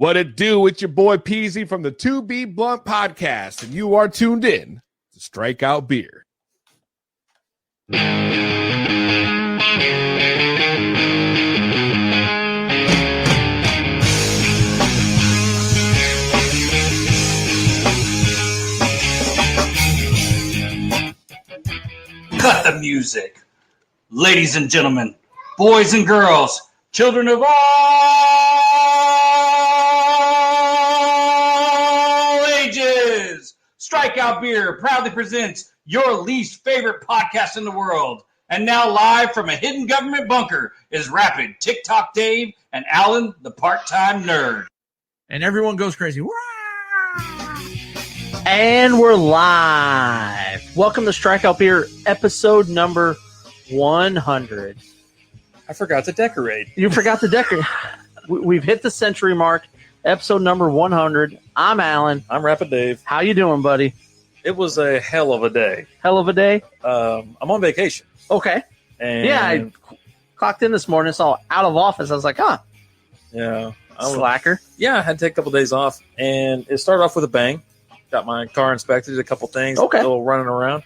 What it do with your boy Peasy from the 2B Blunt Podcast, and you are tuned in to Strikeout Beer. Cut the music. Ladies and gentlemen, boys and girls, children of all ages, Strikeout Beer proudly presents your least favorite podcast in the world. And now live from a hidden government bunker is Rapid, TikTok Dave, and Alan, the part-time nerd. And everyone goes crazy. And we're live. Welcome to Strikeout Beer, episode number 100. I forgot to decorate. You forgot to decorate. We've hit the century mark, episode number 100. I'm Alan. I'm Rapid Dave. How you doing, buddy? It was a hell of a day. Hell of a day? I'm on vacation. Okay. And yeah, I clocked in this morning, saw out of office. I was like, huh. Yeah. Slacker. Yeah, I had to take a couple days off, and it started off with a bang. Got my car inspected, did a couple things, a little running around,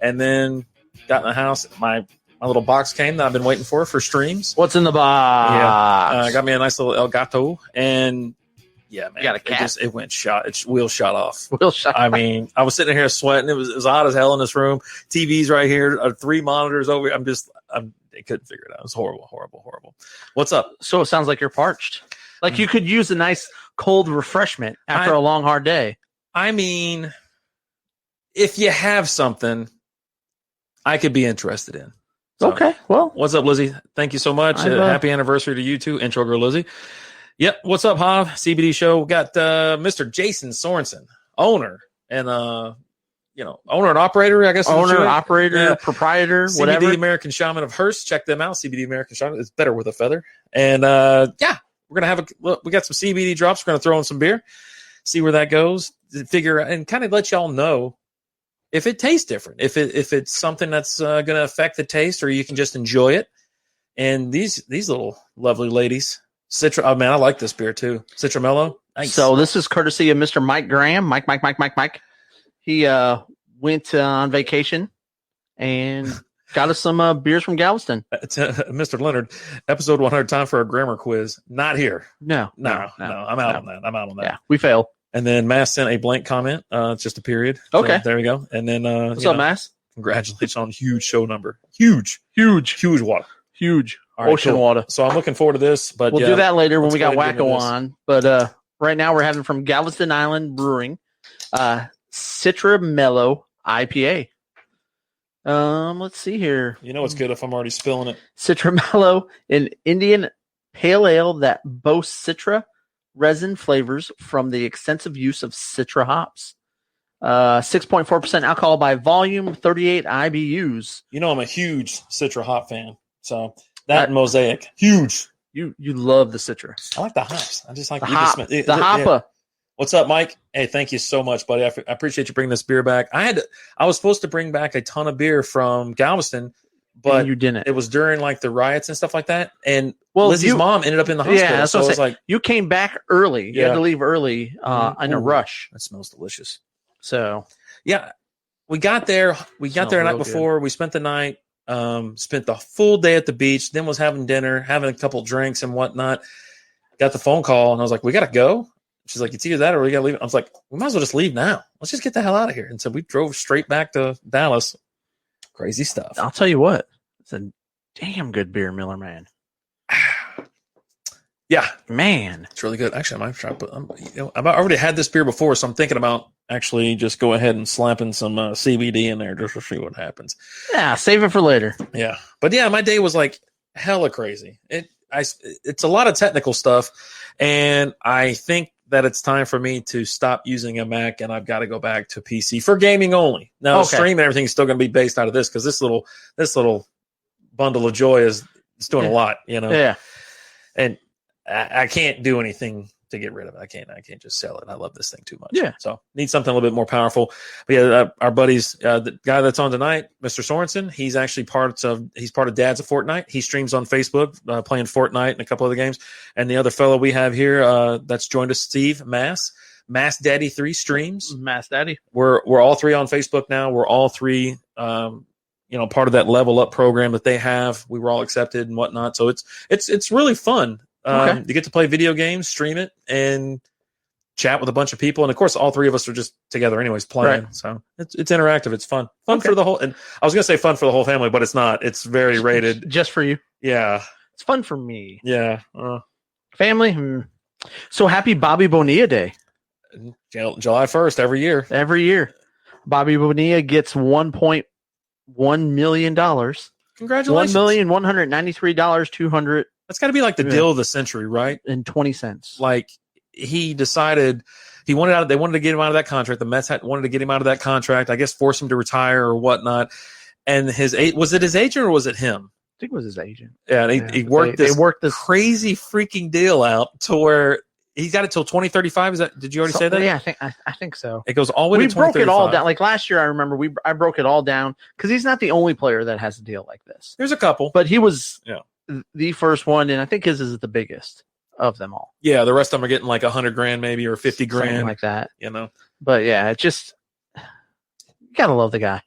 and then got in the house. My little box came that I've been waiting for streams. What's in the box? Yeah, got me a nice little El Gato, and yeah, man, you got a cat? It went shot. Its wheel shot off. I mean, I was sitting here sweating. It was hot as hell in this room. TV's right here, 3 monitors over. I couldn't figure it out. It was horrible. What's up? So it sounds like you're parched. Like you could use a nice cold refreshment after a long, hard day. I mean, if you have something, I could be interested in. So, okay, well. What's up, Lizzie? Thank you so much. Happy anniversary to you too, intro girl Lizzie. Yep, what's up, Hav? CBD show. We got Mr. Jason Sorensen, owner and owner and operator, I guess. Owner, operator, proprietor, CBD whatever. American Shaman of Hearst. Check them out. CBD American Shaman. It's better with a feather. And we're gonna we got some CBD drops. We're gonna throw in some beer, see where that goes. Figure and kind of let y'all know if it tastes different, if it's something that's going to affect the taste, or you can just enjoy it. And these little lovely ladies, Citra. Oh man, I like this beer too, Citra Mellow. Nice. So this is courtesy of Mr. Mike Graham. Mike. He went on vacation and got us some beers from Galveston. Mr. Leonard, episode 100. Time for a grammar quiz. Not here. No. I'm out on that. Yeah, we fail. And then Mass sent a blank comment. It's just a period. Okay. So there we go. And then what's up, Mass? Congratulations on huge show number. Huge water. Huge. All right, ocean cool. water. So I'm looking forward to this. But we'll do that later when we got go Wacko on. But right now we're having from Galveston Island Brewing, Citra Mellow IPA. Let's see here. You know it's good if I'm already spilling it. Citra Mellow, an Indian pale ale that boasts citra resin flavors from the extensive use of citra hops. 6.4% alcohol by volume, 38 IBUs. You know I'm a huge Citra hop fan. So that Mosaic, huge. You love the citra. I like the hops. I just like the hop. The hoppa. Yeah. What's up, Mike? Hey, thank you so much, buddy. I appreciate you bringing this beer back. I was supposed to bring back a ton of beer from Galveston, but and you didn't. It was during like the riots and stuff like that. And Lizzie's mom ended up in the hospital. Yeah, that's so what I was like, you came back early. You had to leave early in a rush. That smells delicious. So yeah, we got there. We got there the night before. We spent the night. Spent the full day at the beach. Then was having dinner, having a couple drinks and whatnot. Got the phone call and I was like, "We gotta go." She's like, "It's either that or we gotta leave." I was like, "We might as well just leave now. Let's just get the hell out of here." And so we drove straight back to Dallas. Crazy stuff. I'll tell you what, it's a damn good beer, Miller Man. Yeah, man, it's really good. Actually, I might try to put. I've already had this beer before, so I'm thinking about actually just go ahead and slapping some CBD in there just to see what happens. Yeah, save it for later. Yeah, but yeah, my day was like hella crazy. It's a lot of technical stuff, and I think that it's time for me to stop using a Mac, and I've got to go back to PC for gaming only. Now, stream and everything is still going to be based out of this because this little bundle of joy is doing a lot, you know. Yeah, and I can't do anything to get rid of it. I can't just sell it. I love this thing too much. Yeah. So need something a little bit more powerful. But yeah, our buddies, the guy that's on tonight, Mr. Sorensen, he's actually part of Dads of Fortnite. He streams on Facebook, playing Fortnite and a couple other games. And the other fellow we have here, that's joined us, Steve Mass Daddy 3 streams. Mass Daddy. We're all three on Facebook now. We're all three, part of that level up program that they have. We were all accepted and whatnot. So it's really fun. Okay. You get to play video games, stream it, and chat with a bunch of people. And of course, all three of us are just together anyways playing. Right. So it's interactive. It's fun. Fun Okay. for the whole, and I was going to say fun for the whole family, but it's not. It's very rated. Just for you. Yeah. It's fun for me. Yeah. Family. So happy Bobby Bonilla Day. July 1st every year. Every year. Bobby Bonilla gets $1.1 million. Congratulations. $1,193,220. That's got to be like the deal of the century, right? Like he decided they wanted to get him out of that contract. The Mets wanted to get him out of that contract. I guess force him to retire or whatnot. And was it his agent or was it him? I think it was his agent. Yeah, and he worked this crazy freaking deal out to where he's got it till 2035. Did you already say that? Yeah, I think so. It goes all the way to 2035. We broke it all down. Like last year, I remember I broke it all down because he's not the only player that has a deal like this. There's a couple, but he was the first one, and I think his is the biggest of them all. Yeah, the rest of them are getting like $100,000 maybe or $50,000, something like that. But yeah, it just you gotta love the guy.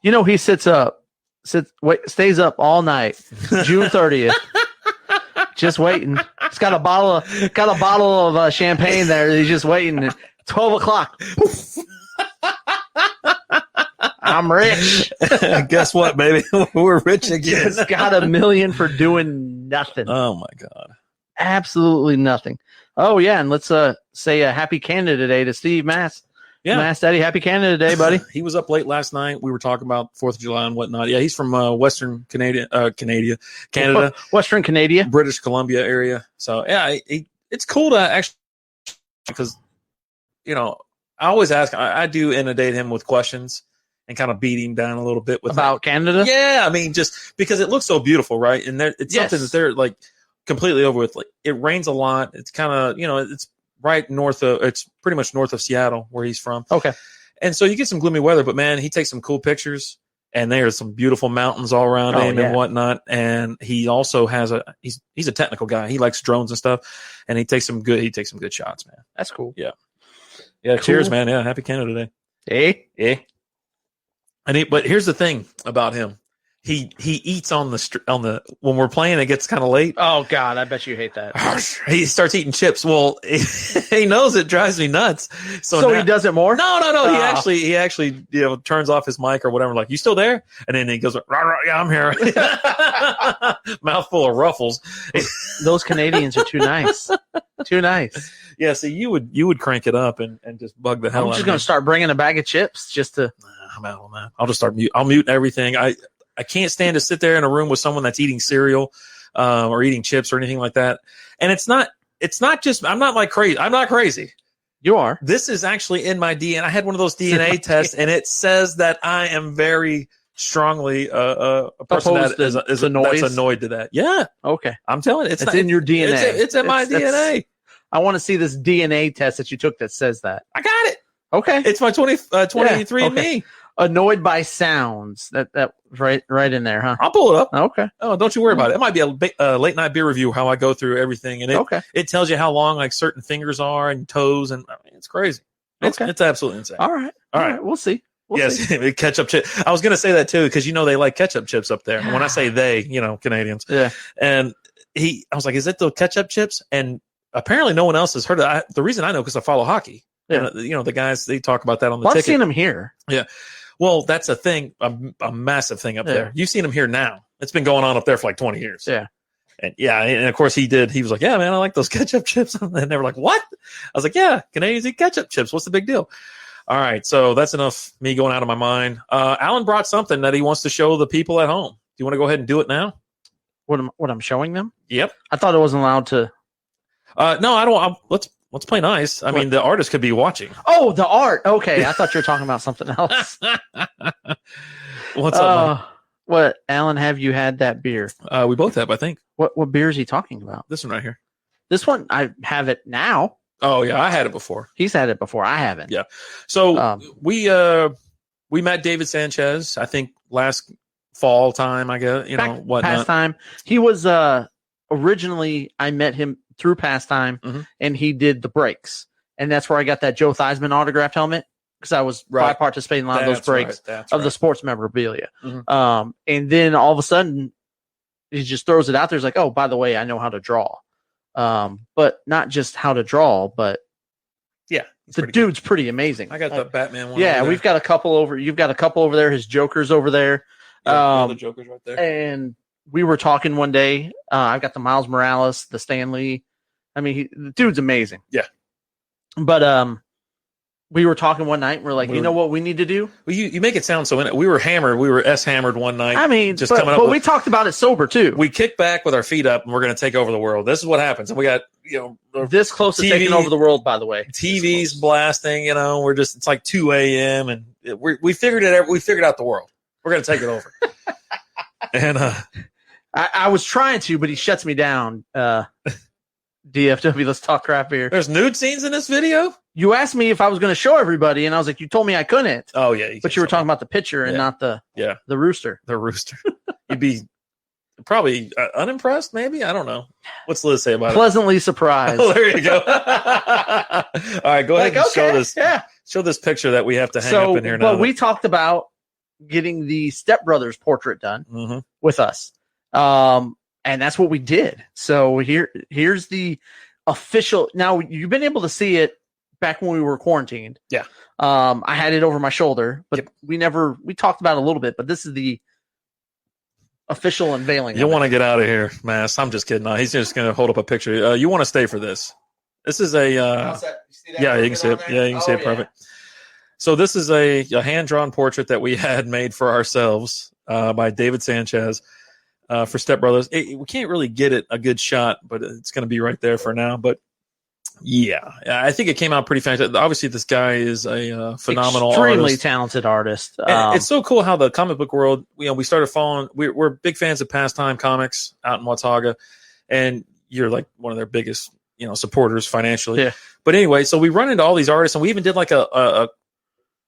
He stays up all night, June 30th. Just waiting. He's got a bottle of champagne there. He's just waiting. 12 o'clock. I'm rich. Guess what, baby? We're rich again. Just got $1 million for doing nothing. Oh my God. Absolutely nothing. Oh yeah, and let's say a happy Canada Day to Steve Mass. Yeah, Mass Daddy, happy Canada Day, buddy. He was up late last night. We were talking about 4th of July and whatnot. Yeah, he's from Western Canada, Western Canada, British Columbia area. So yeah, it's cool to actually, because I always ask. I do inundate him with questions and kind of beat him down a little bit with about Canada. Yeah, I mean, just because it looks so beautiful, right? And it's something that they're like completely over with. Like it rains a lot. It's kind of it's right north of, it's pretty much north of Seattle where he's from. Okay. And so you get some gloomy weather, but man, he takes some cool pictures and there's some beautiful mountains all around him and whatnot. And he also has he's a technical guy. He likes drones and stuff, and he takes some good shots, man. That's cool. Yeah. Yeah. Cool. Cheers, man. Yeah. Happy Canada Day. But here's the thing about him. He eats on the when we're playing, it gets kind of late. Oh God, I bet you hate that. He starts eating chips. Well, he knows it drives me nuts. So now, he does it more? No. He actually turns off his mic or whatever. Like, you still there? And then he goes, rah, rah, yeah, I'm here. Mouthful of ruffles. Those Canadians are too nice. Too nice. Yeah. So you would crank it up and just bug the hell out of me. I'm just gonna start bringing a bag of chips just to. I'm out on that. I'll just start I'll mute everything. I can't stand to sit there in a room with someone that's eating cereal or eating chips or anything like that. And it's not just, I'm not like crazy. I'm not crazy. You are. This is actually in my DNA. I had one of those DNA tests, and it says that I am very strongly a person that is that's annoyed to that. Yeah. Okay. I'm telling you, it's in your DNA. It's in my DNA. I want to see this DNA test that you took that says that. I got it. Okay. It's my 23andMe. Annoyed by sounds. That right in there, huh? I'll pull it up. Okay. Oh, don't you worry about it. It might be a late night beer review, how I go through everything, and it tells you how long like certain fingers are and toes, and I mean, it's crazy. It's absolutely insane. All right. We'll see. See. Ketchup chip. I was going to say that too, because they like ketchup chips up there. And when I say they, Canadians. Yeah. And I was like, is it the ketchup chips? And apparently, no one else has heard of it. The reason I know because I follow hockey. Yeah. And, the guys, they talk about that on the ticket. I've seen them here. Yeah. Well, that's a thing, a massive thing up there. You've seen him here now. It's been going on up there for like 20 years. Yeah. And of course he did. He was like, yeah, man, I like those ketchup chips. And they were like, what? I was like, yeah, Canadians eat ketchup chips. What's the big deal? All right. So that's enough me going out of my mind. Alan brought something that he wants to show the people at home. Do you want to go ahead and do it now? What I'm showing them? Yep. I thought I wasn't allowed to. No, I don't. Let's play nice. I mean, the artist could be watching. Oh, the art. Okay. I thought you were talking about something else. What's up, Mike? What, Alan, have you had that beer? We both have, I think. What beer is he talking about? This one right here. This one, I have it now. Oh yeah, I had it before. He's had it before. I haven't. Yeah. So we met David Sanchez, I think last fall time, I guess, whatnot. Pastime. He was originally, I met him through Pastime, and he did the breaks. And that's where I got that Joe Theismann autographed helmet, because I was participating in a lot of those breaks of the sports memorabilia. And then all of a sudden, he just throws it out there. He's like, oh, by the way, I know how to draw. But not just how to draw, but the dude's pretty amazing. I got the Batman one. Yeah, we've got a couple over. You've got a couple over there. His Joker's over there. The Joker's right there. And we were talking one day. I've got the Miles Morales, the Stan Lee. I mean, the dude's amazing. Yeah. But we were talking one night. And we're like, you know what we need to do? Well, you make it sound so. We were hammered. We were hammered one night. I mean, just coming up. But we talked about it sober too. We kick back with our feet up, and we're going to take over the world. This is what happens. And we got this close to taking over the world. By the way, TV's blasting. We're just it's like 2 a.m. and we figured it. We figured out the world. We're going to take it over. And I was trying to, but he shuts me down. DFW, let's talk craft beer. There's nude scenes in this video. You asked me if I was going to show everybody, and I was like, you told me I couldn't. Oh yeah, but you were talking about the picture and not the rooster. The rooster. You'd be probably unimpressed, maybe. I don't know. What's Liz say about Pleasantly surprised. Oh, there you go. All right, go ahead and show this. Yeah. Show this picture that we have to hang up in here now. But we talked about getting the Step Brothers portrait done with us. And that's what we did. So here's the official. Now, you've been able to see it back when we were quarantined. Yeah. I had it over my shoulder, but we talked about it a little bit, but this is the official unveiling. You want to get out of here, Mass. I'm just kidding. No, he's just going to hold up a picture. You want to stay for this. This is a, yeah, you can see it. Yeah, you can see it. Perfect. So this is a hand-drawn portrait that we had made for ourselves by David Sanchez. For Step Brothers. We can't really get it a good shot, but it's going to be right there for now. But yeah, I think it came out pretty fantastic. Obviously, this guy is a phenomenal extremely artist. Talented artist. It's so cool how the comic book world, we started following, we're big fans of Pastime Comics out in Watauga, and you're like one of their biggest, supporters financially. Yeah. But anyway, so we run into all these artists, and we even did like what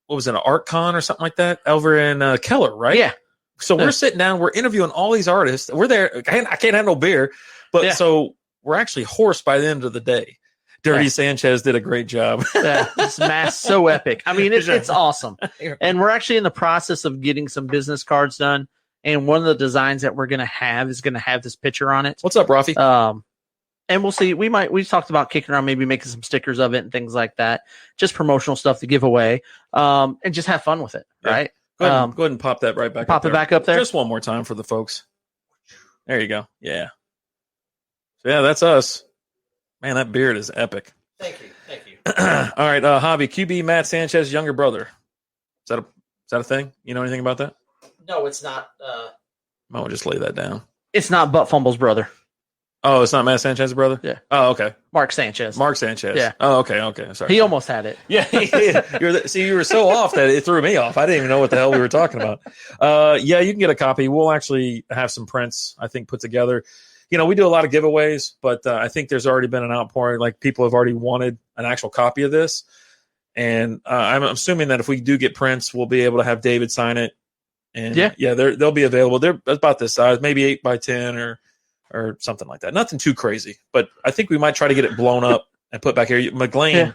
was it, an art con or something like that over in Keller, right? Yeah. So we're sitting down, we're interviewing all these artists. We're there. I can't have no beer, but so we're actually hoarse by the end of the day. Dirty Sanchez did a great job. This mask so epic. I mean, it's awesome. And we're actually in the process of getting some business cards done. And one of the designs that we're going to have is going to have this picture on it. What's up, Rafi? And we'll see. We've talked about kicking around, maybe making some stickers of it and things like that. Just promotional stuff to give away. And just have fun with it. Right. Go ahead and pop that right back up. Pop it back up there. Just one more time for the folks. There you go. Yeah. So, yeah, that's us. Man, that beard is epic. Thank you. All right, Javi, QB Matt Sanchez, younger brother. Is that a thing? You know anything about that? No, it's not. I will just lay that down. It's not Butt Fumble's brother. Oh, it's not Matt Sanchez's brother? Yeah. Oh, okay. Mark Sanchez. Yeah. Oh, okay. Sorry. He almost had it. Yeah. You were so off that it threw me off. I didn't even know what the hell we were talking about. Yeah, you can get a copy. We'll actually have some prints, I think, put together. We do a lot of giveaways, but I think there's already been an outpouring. Like, people have already wanted an actual copy of this. And I'm assuming that if we do get prints, we'll be able to have David sign it. And they'll be available. They're about this size, maybe 8x10 or something like that. Nothing too crazy, but I think we might try to get it blown up and put back here. McLean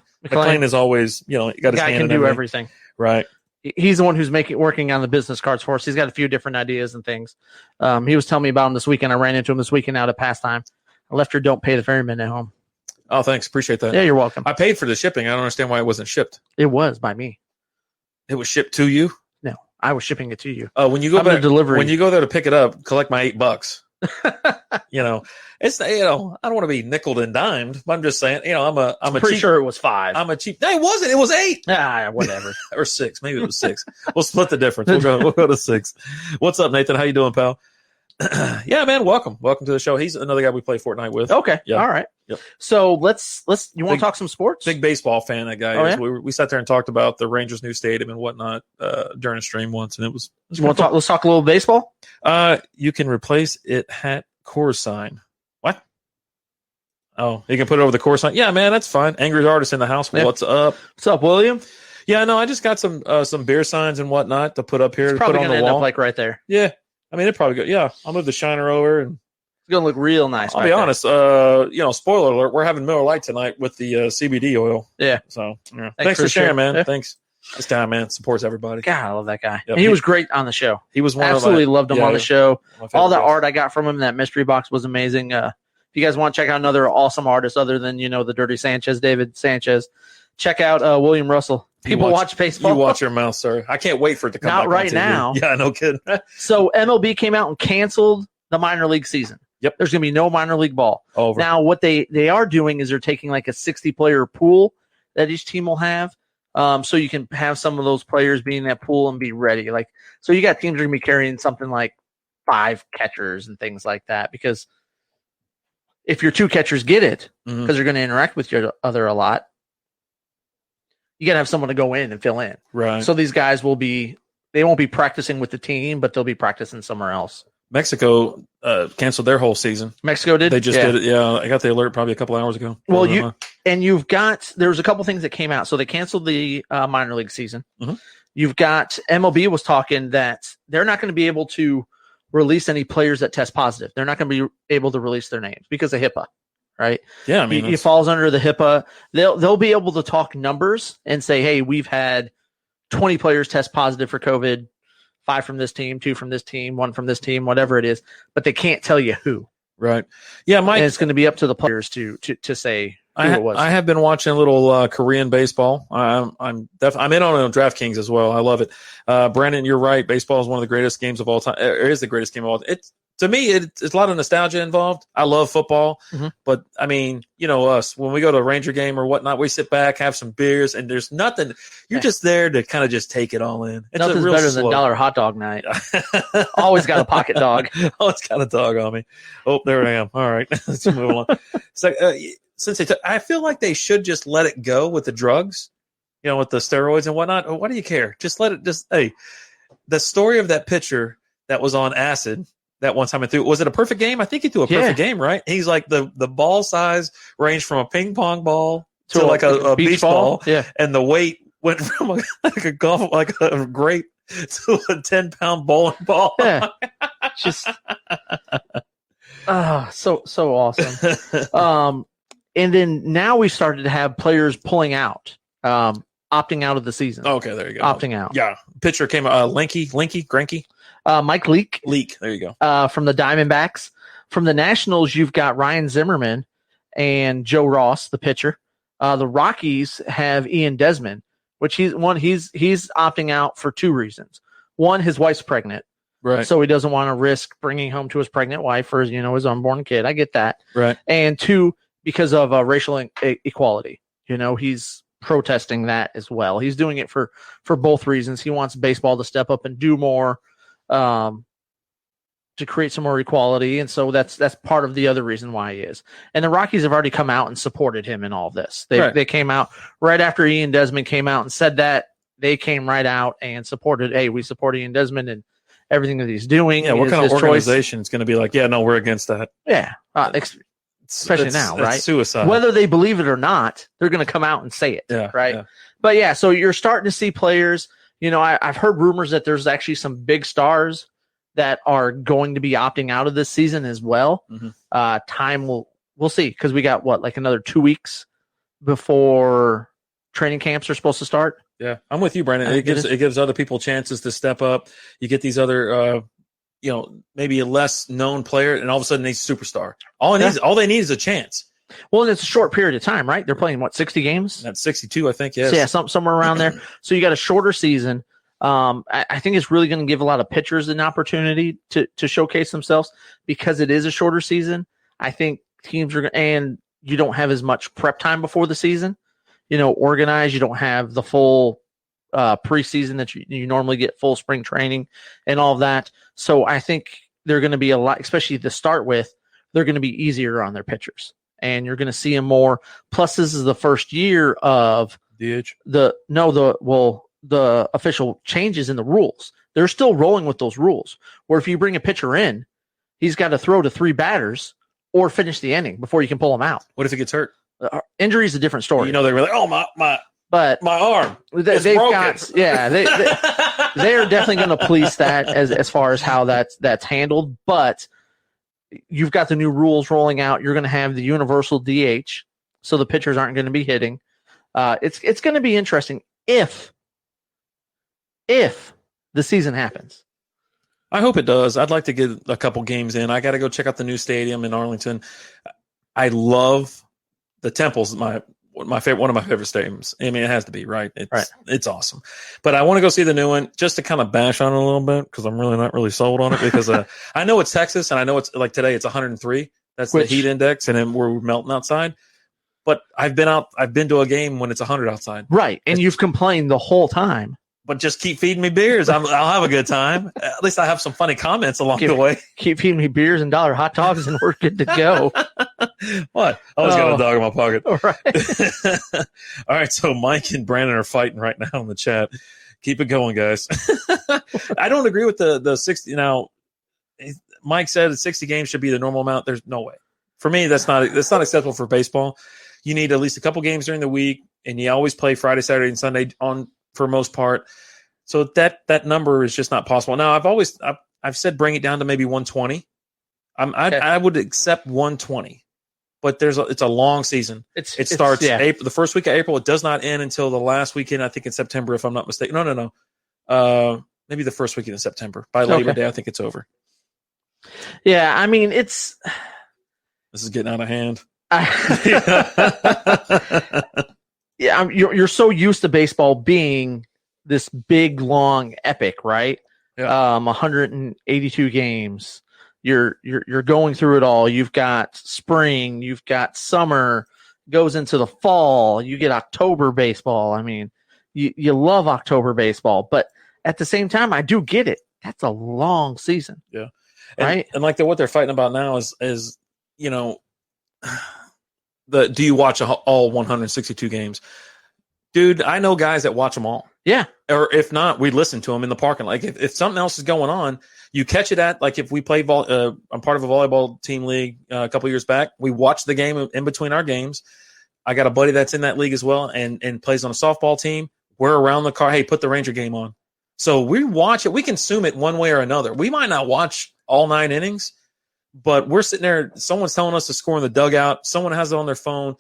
is always, got his guy hand can in do everything. Right. He's the one who's working on the business cards for us. He's got a few different ideas and things. He was telling me about him this weekend. I ran into him this weekend out at Pastime. I left your don't pay the ferryman at home. Oh, thanks. Appreciate that. Yeah, you're welcome. I paid for the shipping. I don't understand why it wasn't shipped. It was by me. It was shipped to you? No, I was shipping it to you. Oh, when you go when you go there to pick it up, collect my $8. It's I don't want to be nickeled and dimed, but I'm just saying, I'm pretty sure it was 5. I'm a cheap. No, it wasn't. It was 8. Whatever. Or 6. Maybe it was 6. We'll split the difference. We'll go to 6. What's up, Nathan? How you doing, pal? Yeah, man. Welcome to the show. He's another guy we play Fortnite with. Okay. Yep. All right. Yep. So let's. You want to talk some sports? Big baseball fan. That guy. Oh, yeah? We sat there and talked about the Rangers' new stadium and whatnot during a stream once, and it was. Let's talk a little baseball. You can replace it at Coors sign. What? Oh, you can put it over the course line. Yeah, man, that's fine. Angry artist in the house. Yeah. What's up? What's up, William? Yeah, no, I just got some beer signs and whatnot to put up here. It's to probably put on going to the end wall. up like right there. Yeah, I mean, it probably go. Yeah, I'll move the shiner over, and It's going to look real nice. I'll right be there. honest. Spoiler alert: we're having Miller Lite tonight with the CBD oil. Yeah. So yeah. Thanks Thanks for for sharing, sharing. man. Yeah. Thanks. This guy, man, supports everybody. God, I love that guy. Yep. And he was great on the show. He was one Absolutely of my, loved him yeah, on the show. my favorite All the guys. art I got from him, that mystery box was amazing. If you guys want to check out another awesome artist other than, the Dirty Sanchez, David Sanchez, check out William Russell. People watch baseball. You watch your mouth, sir. I can't wait for it to come Not back right on TV. now. Yeah, no kidding. So MLB came out and canceled the minor league season. Yep. There's going to be no minor league ball. Over. Now, what they are doing is they're taking like a 60-player pool that each team will have. So you can have some of those players be in that pool and be ready. Like, so you got teams that are going to be carrying something like 5 catchers and things like that, because if your 2 catchers get it, Mhm. because they're going to interact with your other a lot, you got to have someone to go in and fill in. Right. So these guys they won't be practicing with the team, but they'll be practicing somewhere else. Mexico canceled their whole season. Mexico did? They just did it. Yeah, I got the alert probably a couple hours ago. Well, there's a couple things that came out. So they canceled the minor league season. Mhm. You've got MLB was talking that they're not going to be able to release any players that test positive. They're not going to be able to release their names because of HIPAA, right? Yeah, I mean, it falls under the HIPAA. They'll be able to talk numbers and say, hey, we've had 20 players test positive for COVID, 5 from this team, 2 from this team, 1 from this team, whatever it is, but they can't tell you who. right. Yeah, Mike. And it's going to be up to the players to say who it was. I have been watching a little Korean baseball. I'm in on DraftKings as well. I love it. Brandon, you're right. Baseball is one of the greatest games of all time. It is the greatest game of all time. To me, it's a lot of nostalgia involved. I love football, but I mean, us, when we go to a Ranger game or whatnot, we sit back, have some beers, and there's nothing. You're just there to kind of just take it all in. It's Nothing's better than $1 hot dog night. Always got a pocket dog. Always got a dog on me. Oh, there I am. All right, let's move along. So, since I feel like they should just let it go with the drugs, with the steroids and whatnot. Why do you care? Just let it. The story of that pitcher that was on acid that one time I threw. Was it a perfect game? I think he threw a perfect game, right? He's like the ball size ranged from a ping pong ball to like a beach ball. Yeah, and the weight went from like a grape to a 10-pound bowling ball. Yeah, just so awesome. And then now we started to have players pulling out, opting out of the season. Okay, there you go. Opting out. Yeah, pitcher came Granky. Mike Leake. There you go. From the Diamondbacks. From the Nationals, you've got Ryan Zimmerman and Joe Ross, the pitcher. The Rockies have Ian Desmond, which he's opting out for 2 reasons. One, his wife's pregnant, Right. so he doesn't want to risk bringing home to his pregnant wife or his unborn kid. I get that. Right. And 2, because of racial equality. He's protesting that as well. He's doing it for both reasons. He wants baseball to step up and do more. To create some more equality, and so that's part of the other reason why he is. And the Rockies have already come out and supported him in all this. They came out right after Ian Desmond came out and said that. They came right out and supported. Hey, we support Ian Desmond and everything that he's doing. Yeah, what kind of organization is going to be like? Yeah, no, we're against that. Yeah, especially now, right? Suicide. Whether they believe it or not, they're going to come out and say it. Yeah, right. Yeah. But yeah, so you're starting to see players. I've heard rumors that there's actually some big stars that are going to be opting out of this season as well. Time we'll see, because we got another 2 weeks before training camps are supposed to start. Yeah, I'm with you, Brandon. It gives other people chances to step up. You get these other, maybe a less known player, and all of a sudden he's a superstar. All they need is a chance. Well, and it's a short period of time, right? They're playing 60 games? That's 62, I think. Yes. So yeah, somewhere around there. So you got a shorter season. I think it's really going to give a lot of pitchers an opportunity to showcase themselves because it is a shorter season. I think teams are, and you don't have as much prep time before the season. Organized. You don't have the full preseason that you normally get, full spring training and all of that. So I think they're going to be a lot, especially to start with, they're going to be easier on their pitchers, and you're going to see them more. Plus, this is the first year of DH. The official changes in the rules. They're still rolling with those rules, where if you bring a pitcher in, he's got to throw to 3 batters or finish the inning before you can pull them out. What if he gets hurt? Injury is a different story. You know, they were like, "Oh my arm." They've got they are definitely going to police that as far as how that's handled. But you've got the new rules rolling out. You're going to have the universal DH, so the pitchers aren't going to be hitting. It's going to be interesting if the season happens. I hope it does. I'd like to get a couple games in. I got to go check out the new stadium in Arlington. I love the Temple's my favorite, one of my favorite stadiums. I mean, it has to be, right? It's awesome. But I want to go see the new one just to kind of bash on it a little bit because I'm really not really sold on it because I know it's Texas and I know it's like today it's 103. That's the heat index and then we're melting outside. But I've been to a game when it's 100 outside. Right. And you've complained the whole time. But just keep feeding me beers. I'll have a good time. At least I have some funny comments along the way. Keep feeding me beers and dollar hot dogs, and we're good to go. What? I always got a dog in my pocket. All right. All right. So Mike and Brandon are fighting right now in the chat. Keep it going, guys. I don't agree with the 60. Now, Mike said 60 games should be the normal amount. There's no way. For me, that's not acceptable for baseball. You need at least a couple games during the week, and you always play Friday, Saturday, and Sunday for most part. So that number is just not possible. Now, I've said bring it down to maybe 120. I would accept 120, but it's a long season. It starts April, the first week of April. It does not end until the last weekend, I think in September, if I'm not mistaken. No. Maybe the first weekend in September. By Labor Day, I think it's over. Yeah, I mean, this is getting out of hand. Yeah, you're so used to baseball being this big, long epic, right? Yeah. 182 games. You're going through it all. You've got spring. You've got summer. Goes into the fall. You get October baseball. I mean, you love October baseball, but at the same time, I do get it. That's a long season. Yeah, right. And like what they're fighting about now is do you watch all 162 games? Dude, I know guys that watch them all. Yeah. Or if not, we listen to them in the parking lot. Like if something else is going on, you catch it at, like if we play I'm part of a volleyball team league a couple years back. We watch the game in between our games. I got a buddy that's in that league as well and plays on a softball team. We're around the car. Hey, put the Ranger game on. So we watch it. We consume it one way or another. We might not watch all 9 innings, but we're sitting there. Someone's telling us to score in the dugout. Someone has it on their phone.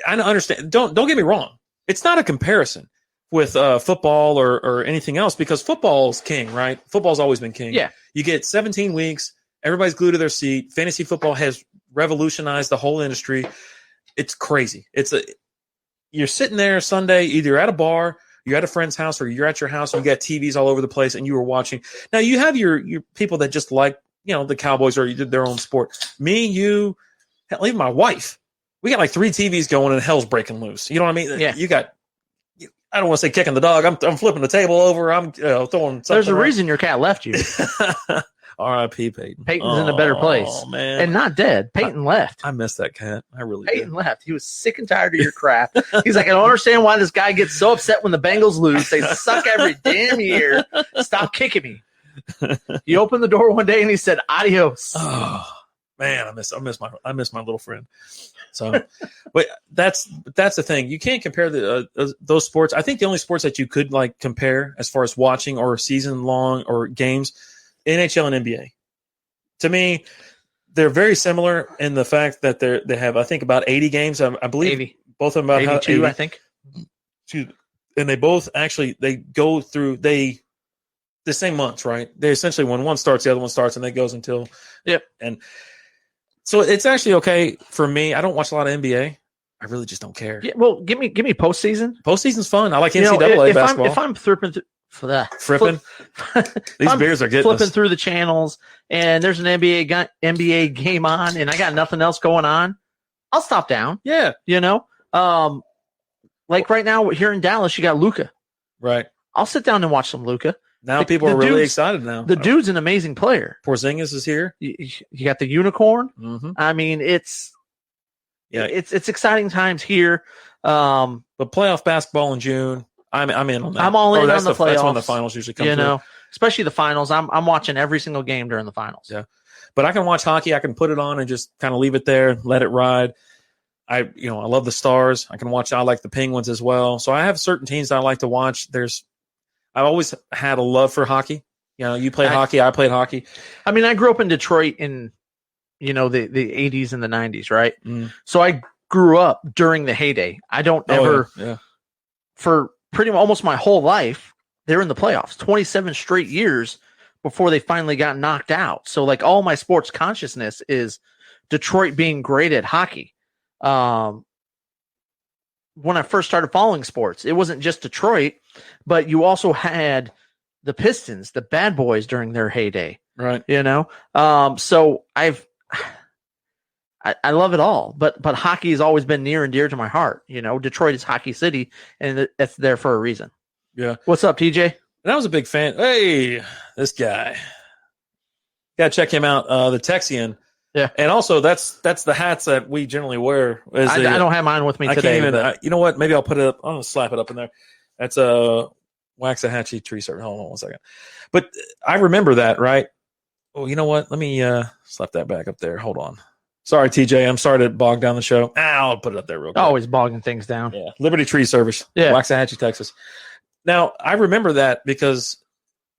I understand. Don't get me wrong. It's not a comparison with football or anything else because football's king, right? Football's always been king. Yeah. You get 17 weeks. Everybody's glued to their seat. Fantasy football has revolutionized the whole industry. It's crazy. You're sitting there Sunday, either at a bar, you're at a friend's house, or you're at your house, and you got TVs all over the place, and you were watching. Now, you have your people that just like, the Cowboys or you did their own sport. Me, you, hell, even my wife. We got like 3 TVs going and hell's breaking loose. You know what I mean? Yeah. I don't want to say kicking the dog. I'm flipping the table over. I'm throwing something. There's a reason your cat left you. R.I.P. Peyton. Peyton's in a better place. Oh, man. And not dead. Peyton left. I miss that cat. I really Peyton did. left. He was sick and tired of your crap. He's like, I don't understand why this guy gets so upset when the Bengals lose. They suck every damn year. Stop kicking me. He opened the door one day and he said, adios. Oh, man, I miss my little friend. So, but that's the thing. You can't compare those sports. I think the only sports that you could like compare as far as watching or season long or games, NHL and NBA. To me, they're very similar in the fact that they have, I think, about 80 games. I believe 80. Both of them about 82, 80. I think. And they both actually they go through the same months, right? They essentially, when one starts, the other one starts, and that goes until And so it's actually okay for me. I don't watch a lot of NBA. I really just don't care. Yeah, well, give me postseason. Postseason's fun. I like NCAA basketball. If I'm flipping These beers are getting flipping us. through the channels, and there's an NBA game on, and I got nothing else going on, I'll stop down. Yeah, like right now here in Dallas, you got Luka. Right. I'll sit down and watch some Luka. Now people are really excited now. The dude's an amazing player. Porzingis is here. You got the unicorn. Mm-hmm. I mean, it's exciting times here. But playoff basketball in June, I'm in on that. I'm all in on the playoffs. That's when the finals usually come through. especially the finals. I'm watching every single game during the finals. Yeah. But I can watch hockey. I can put it on and just kind of leave it there, let it ride. I love the Stars. I like the Penguins as well. So I have certain teams that I like to watch. I've always had a love for hockey. You played hockey. I played hockey. I mean, I grew up in Detroit in, the 80s and the 90s, right? So I grew up during the heyday. I don't for pretty much almost my whole life, they're in the playoffs, 27 straight years before they finally got knocked out. So like all my sports consciousness is Detroit being great at hockey. When I first started following sports, it wasn't just Detroit, but you also had the Pistons, the bad boys during their heyday. Right. So I love it all, but hockey has always been near and dear to my heart. Detroit is Hockey City, and it's there for a reason. Yeah. What's up, TJ? And I was a big fan. Hey, this guy. Gotta check him out. The Texian. Yeah. And also that's the hats that we generally wear. I don't have mine with me today. Can't even, you know what? Maybe I'll put it up. I'll slap it up in there. That's a Waxahachie tree service. Hold on 1 second. But I remember that, right? Oh, you know what? Let me slap that back up there. Hold on. Sorry, TJ. I'm sorry to bog down the show. I'll put it up there real quick. Always bogging things down. Yeah. Liberty Tree Service. Yeah. Waxahachie, Texas. Now, I remember that because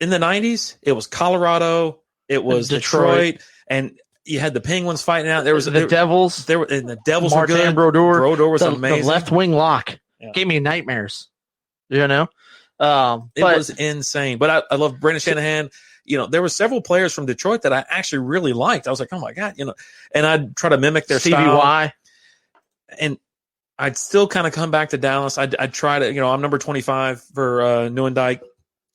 in the 90s, it was Colorado, it was Detroit, and you had the Penguins fighting out. There was the Devils. And the Devils Martin were good. Brodeur. Brodeur was the amazing. The left wing lock gave me nightmares. It was insane. But I love Brendan Shanahan. There were several players from Detroit that I actually really liked. I was like, oh my God, and I'd try to mimic their style. CBY. And I'd still kind of come back to Dallas. I'd try to, I'm number 25 for Neuendijk.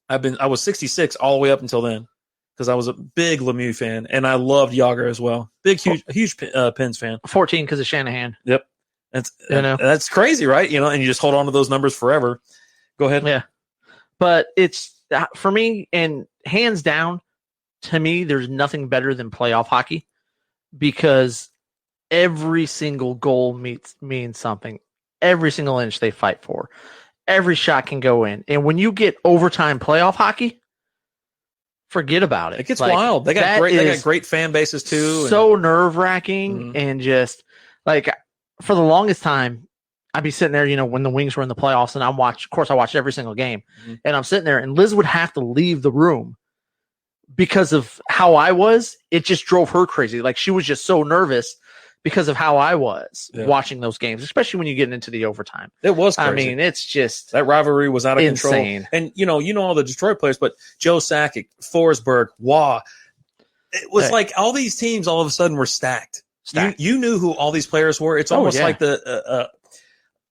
I was 66 all the way up until then because I was a big Lemieux fan, and I loved Yager as well. Huge Pens fan. 14 because of Shanahan. Yep. That's crazy, right? And you just hold on to those numbers forever. Go ahead. Yeah. But it's for me, and hands down, to me, there's nothing better than playoff hockey because every single goal means something. Every single inch they fight for. Every shot can go in. And when you get overtime playoff hockey, forget about it. It gets wild. They got great fan bases too. So nerve-wracking and just like for the longest time, I'd be sitting there, when the Wings were in the playoffs, and I watched every single game. And I'm sitting there, and Liz would have to leave the room because of how I was. It just drove her crazy. Like she was just so nervous because of how I was watching those games, especially when you get into the overtime. It was crazy. I mean, it's just that rivalry was out of insane. Control. And you know all the Detroit players, but Joe Sakic, Forsberg, Waugh. It was like all these teams all of a sudden were stacked. You knew who all these players were. It's almost like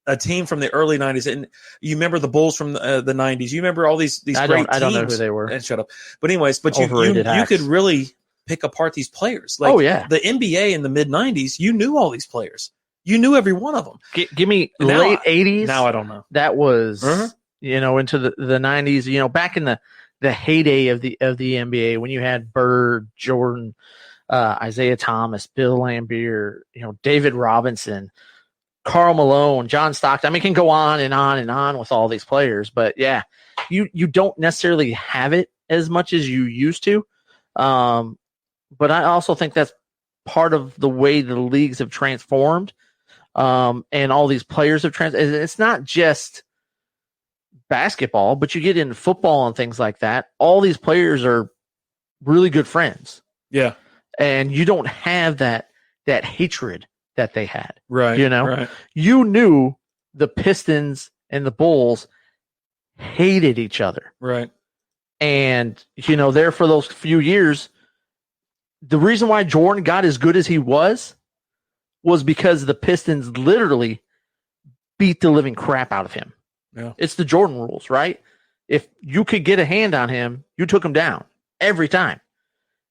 a team from the early 90s. And you remember the Bulls from the 90s. You remember all these great teams. I don't know who they were. And shut up. But anyways, you could really pick apart these players. Like the NBA in the mid 90s, you knew all these players. You knew every one of them. Give me late 80s. Now I don't know. That was into the 90s. Back in the heyday of the NBA when you had Bird, Jordan, Isaiah Thomas, Bill Laimbeer, David Robinson, Karl Malone, John Stockton. I mean, it can go on and on and on with all these players, but you don't necessarily have it as much as you used to. But I also think that's part of the way the leagues have transformed, and all these players have It's not just basketball, but you get into football and things like that. All these players are really good friends. Yeah. And you don't have that hatred that they had. Right. Right. You knew the Pistons and the Bulls hated each other. Right. And, there for those few years, the reason why Jordan got as good as he was because the Pistons literally beat the living crap out of him. Yeah. It's the Jordan rules, right? If you could get a hand on him, you took him down every time.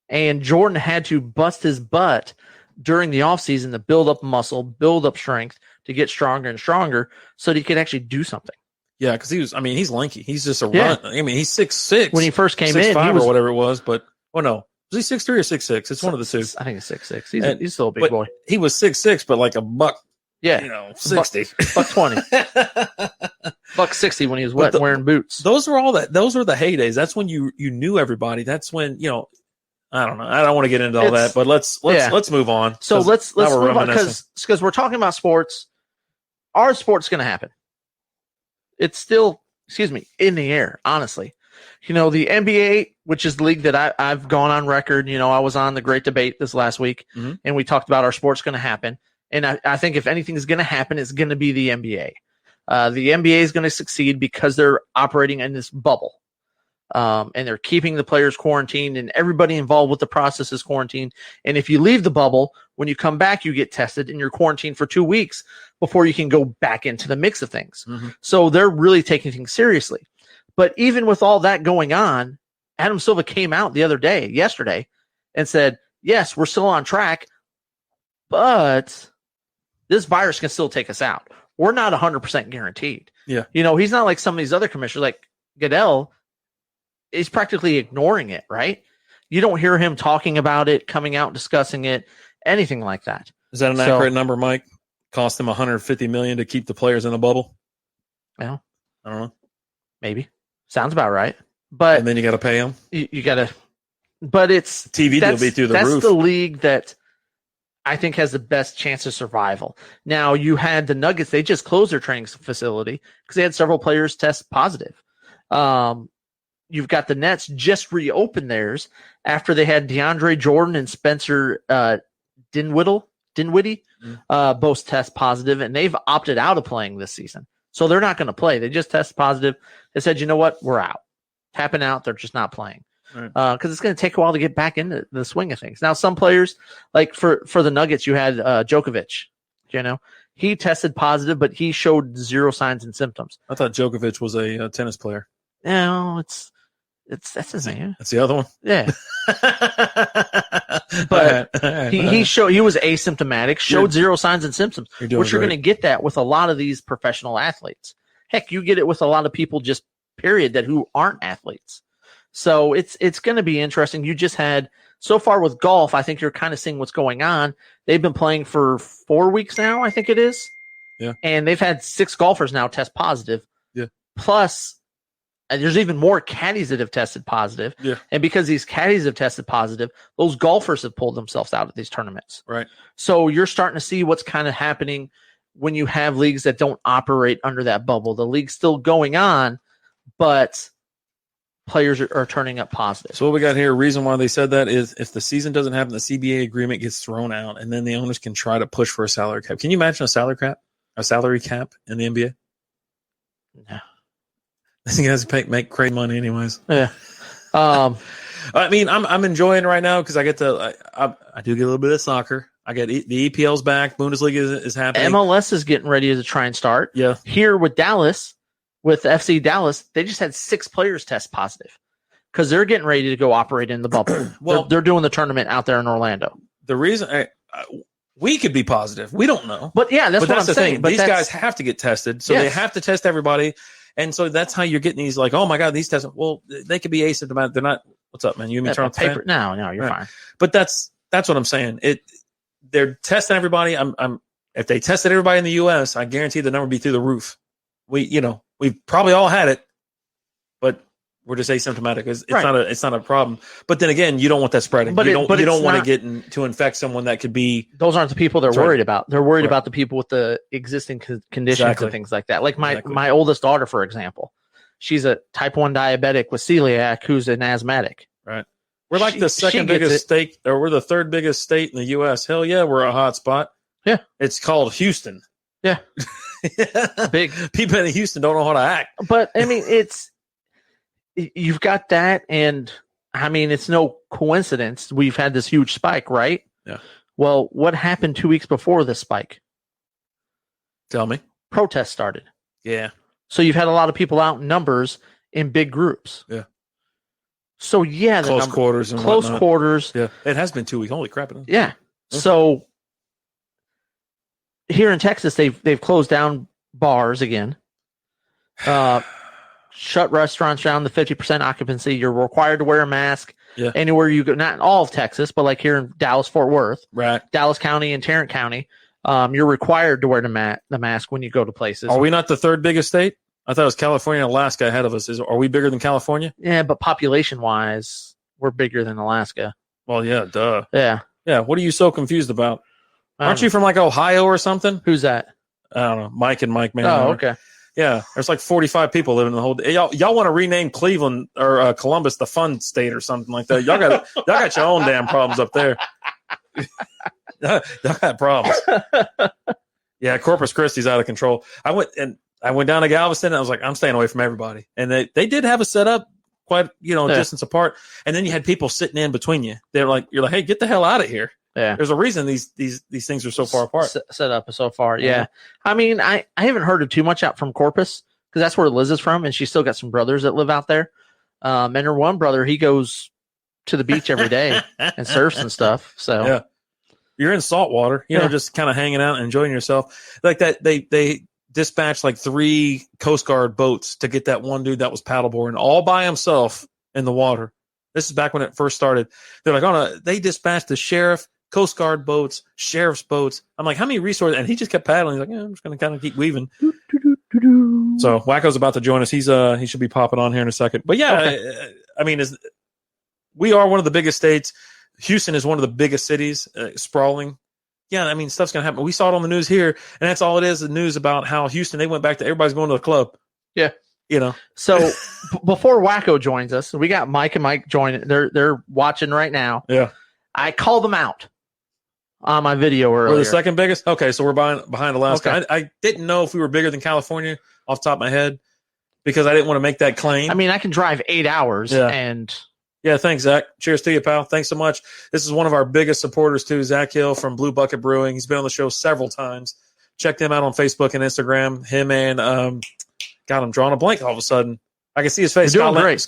And Jordan had to bust his butt during the offseason to build up muscle, build up strength to get stronger and stronger so that he could actually do something. Yeah, because he's lanky. He's just a run. I mean, he's 6'6". When he first came in, he was, or whatever it was, but no. Was he 6'3" or 6'6"? It's one of the two. I think it's 6'6". He's still a big boy. He was 6'6", but like a buck Yeah. 60. $1.20. $1.60 when he was wet and wearing boots. Those were the heydays. That's when you knew everybody. That's when, I don't know. I don't want to get into all that, but let's move on. So let's move on because we're talking about sports. Our sport's going to happen. It's still, in the air, honestly. The NBA, which is the league that I've gone on record, I was on the great debate this last week, and we talked about our sport's going to happen. And I think if anything is going to happen, it's going to be the NBA. The NBA is going to succeed because they're operating in this bubble. And they're keeping the players quarantined, and everybody involved with the process is quarantined. And if you leave the bubble, when you come back, you get tested, and you're quarantined for 2 weeks before you can go back into the mix of things. So they're really taking things seriously. But even with all that going on, Adam Silva came out yesterday, and said, yes, we're still on track, but this virus can still take us out. We're not 100% guaranteed. Yeah. He's not like some of these other commissioners, like Goodell. Is practically ignoring it, right? You don't hear him talking about it, coming out, discussing it, anything like that. Is that an accurate number, Mike? Cost him $150 million to keep the players in the bubble? Well, I don't know. Maybe. Sounds about right. But and then you got to pay them. You got to. But it's TV will be through the roof. That's the league that I think has the best chance of survival. Now you had the Nuggets; they just closed their training facility because they had several players test positive. You've got the Nets just reopened theirs after they had DeAndre Jordan and Spencer Dinwiddie both test positive, and they've opted out of playing this season. So they're not going to play. They just test positive. They said, you know what? We're out. Tapping out. They're just not playing. Because it's going to take a while to get back into the swing of things. Now, some players, like for the Nuggets, you had Djokovic. He tested positive, but he showed zero signs and symptoms. I thought Djokovic was a tennis player. No, that's his name. That's the other one. Yeah. But he was asymptomatic, showed zero signs and symptoms, which you're going to get that with a lot of these professional athletes. Heck, you get it with a lot of people just period who aren't athletes. So it's going to be interesting. You just had so far with golf. I think you're kind of seeing what's going on. They've been playing for 4 weeks now. I think it is. Yeah. And they've had 6 golfers now test positive. Yeah. Plus, there's even more caddies that have tested positive. Yeah. And because these caddies have tested positive, those golfers have pulled themselves out of these tournaments. Right. So you're starting to see what's kind of happening when you have leagues that don't operate under that bubble. The league's still going on, but players are turning up positive. So what we got here, reason why they said that is if the season doesn't happen, the CBA agreement gets thrown out, and then the owners can try to push for a salary cap. Can you imagine a salary cap in the NBA? No. You guys make crazy money anyways. Yeah. I mean, I'm enjoying it right now because I get to I do get a little bit of soccer. I get the EPL's back. Bundesliga is happening. MLS is getting ready to try and start. Yeah. Here with Dallas, with FC Dallas, they just had 6 players test positive because they're getting ready to go operate in the bubble. Well, they're doing the tournament out there in Orlando. The reason we could be positive, we don't know. But yeah, that's what I'm the saying. thing. But these guys have to get tested, so they have to test everybody. And so that's how you're getting these like, oh my God, these tests. Well, they could be asymptomatic. They're not. What's up, man? You mean turn paper? No, you're fine. But that's what I'm saying. They're testing everybody. If they tested everybody in the U.S., I guarantee the number would be through the roof. We've probably all had it, but we're just asymptomatic. It's not a problem. But then again, you don't want that spreading. You don't want to get to infect someone that could be. Those aren't the people they're worried about. They're worried about the people with the existing conditions and things like that. Like my oldest daughter, for example, she's a type 1 diabetic with celiac who's an asthmatic. Right. We're like the second biggest state, or we're the third biggest state in the U.S. Hell yeah, we're a hot spot. Yeah. It's called Houston. Yeah. Big. People in Houston don't know how to act. But, I mean, you've got that, and, I mean, it's no coincidence we've had this huge spike, right? Yeah. Well, what happened 2 weeks before this spike? Tell me. Protests started. Yeah. So you've had a lot of people out in numbers in big groups. Yeah. So yeah, close quarters. Yeah, it has been 2 weeks. Holy crap! Yeah. So here in Texas, they've closed down bars again. Shut restaurants down to 50% occupancy. You're required to wear a mask anywhere you go. Not in all of Texas, but like here in Dallas, Fort Worth, right? Dallas County and Tarrant County. You're required to wear the mask when you go to places. Are we not the third biggest state? I thought it was California and Alaska ahead of us. Are we bigger than California? Yeah, but population-wise, we're bigger than Alaska. Well, yeah, duh. Yeah. Yeah, what are you so confused about? Aren't you from like Ohio or something? Who's that? I don't know. Mike and Mike, man. Oh, okay. Yeah, there's like 45 people living in the whole. Y'all want to rename Cleveland or Columbus the fun state or something like that? Y'all got your own damn problems up there. Y'all got problems. Yeah, Corpus Christi's out of control. I went down to Galveston and I was like, I'm staying away from everybody. And they did have a setup quite, distance apart. And then you had people sitting in between you. You're like, hey, get the hell out of here. Yeah. There's a reason these things are so far apart. Set up so far. Yeah. I mean, I haven't heard of too much out from Corpus because that's where Liz is from. And she's still got some brothers that live out there. And her one brother, he goes to the beach every day and surfs and stuff. So yeah. You're in salt water, just kind of hanging out and enjoying yourself. Like that, they dispatched like 3 Coast Guard boats to get that one dude that was paddleboarding all by himself in the water. This is back when it first started. They're like, they dispatched the sheriff, Coast Guard boats, sheriff's boats. I'm like, how many resources? And he just kept paddling. He's like, I'm just going to kind of keep weaving. So Wacko's about to join us. He should be popping on here in a second. But yeah, okay. I mean, we are one of the biggest states. Houston is one of the biggest cities, sprawling. Yeah, I mean, stuff's going to happen. We saw it on the news here, and that's all it is, the news about how Houston, they went back to everybody's going to the club. Yeah. So before Wacko joins us, we got Mike and Mike joining. They're watching right now. Yeah. I called them out on my video earlier. We're the second biggest? Okay, so we're behind Alaska. Okay. I didn't know if we were bigger than California off the top of my head because I didn't want to make that claim. I mean, I can drive 8 hours and... Yeah, thanks, Zach. Cheers to you, pal. Thanks so much. This is one of our biggest supporters, too, Zach Hill from Blue Bucket Brewing. He's been on the show several times. Check them out on Facebook and Instagram. Him and, God, I'm drawing a blank all of a sudden. I can see his face. Scott Lambert.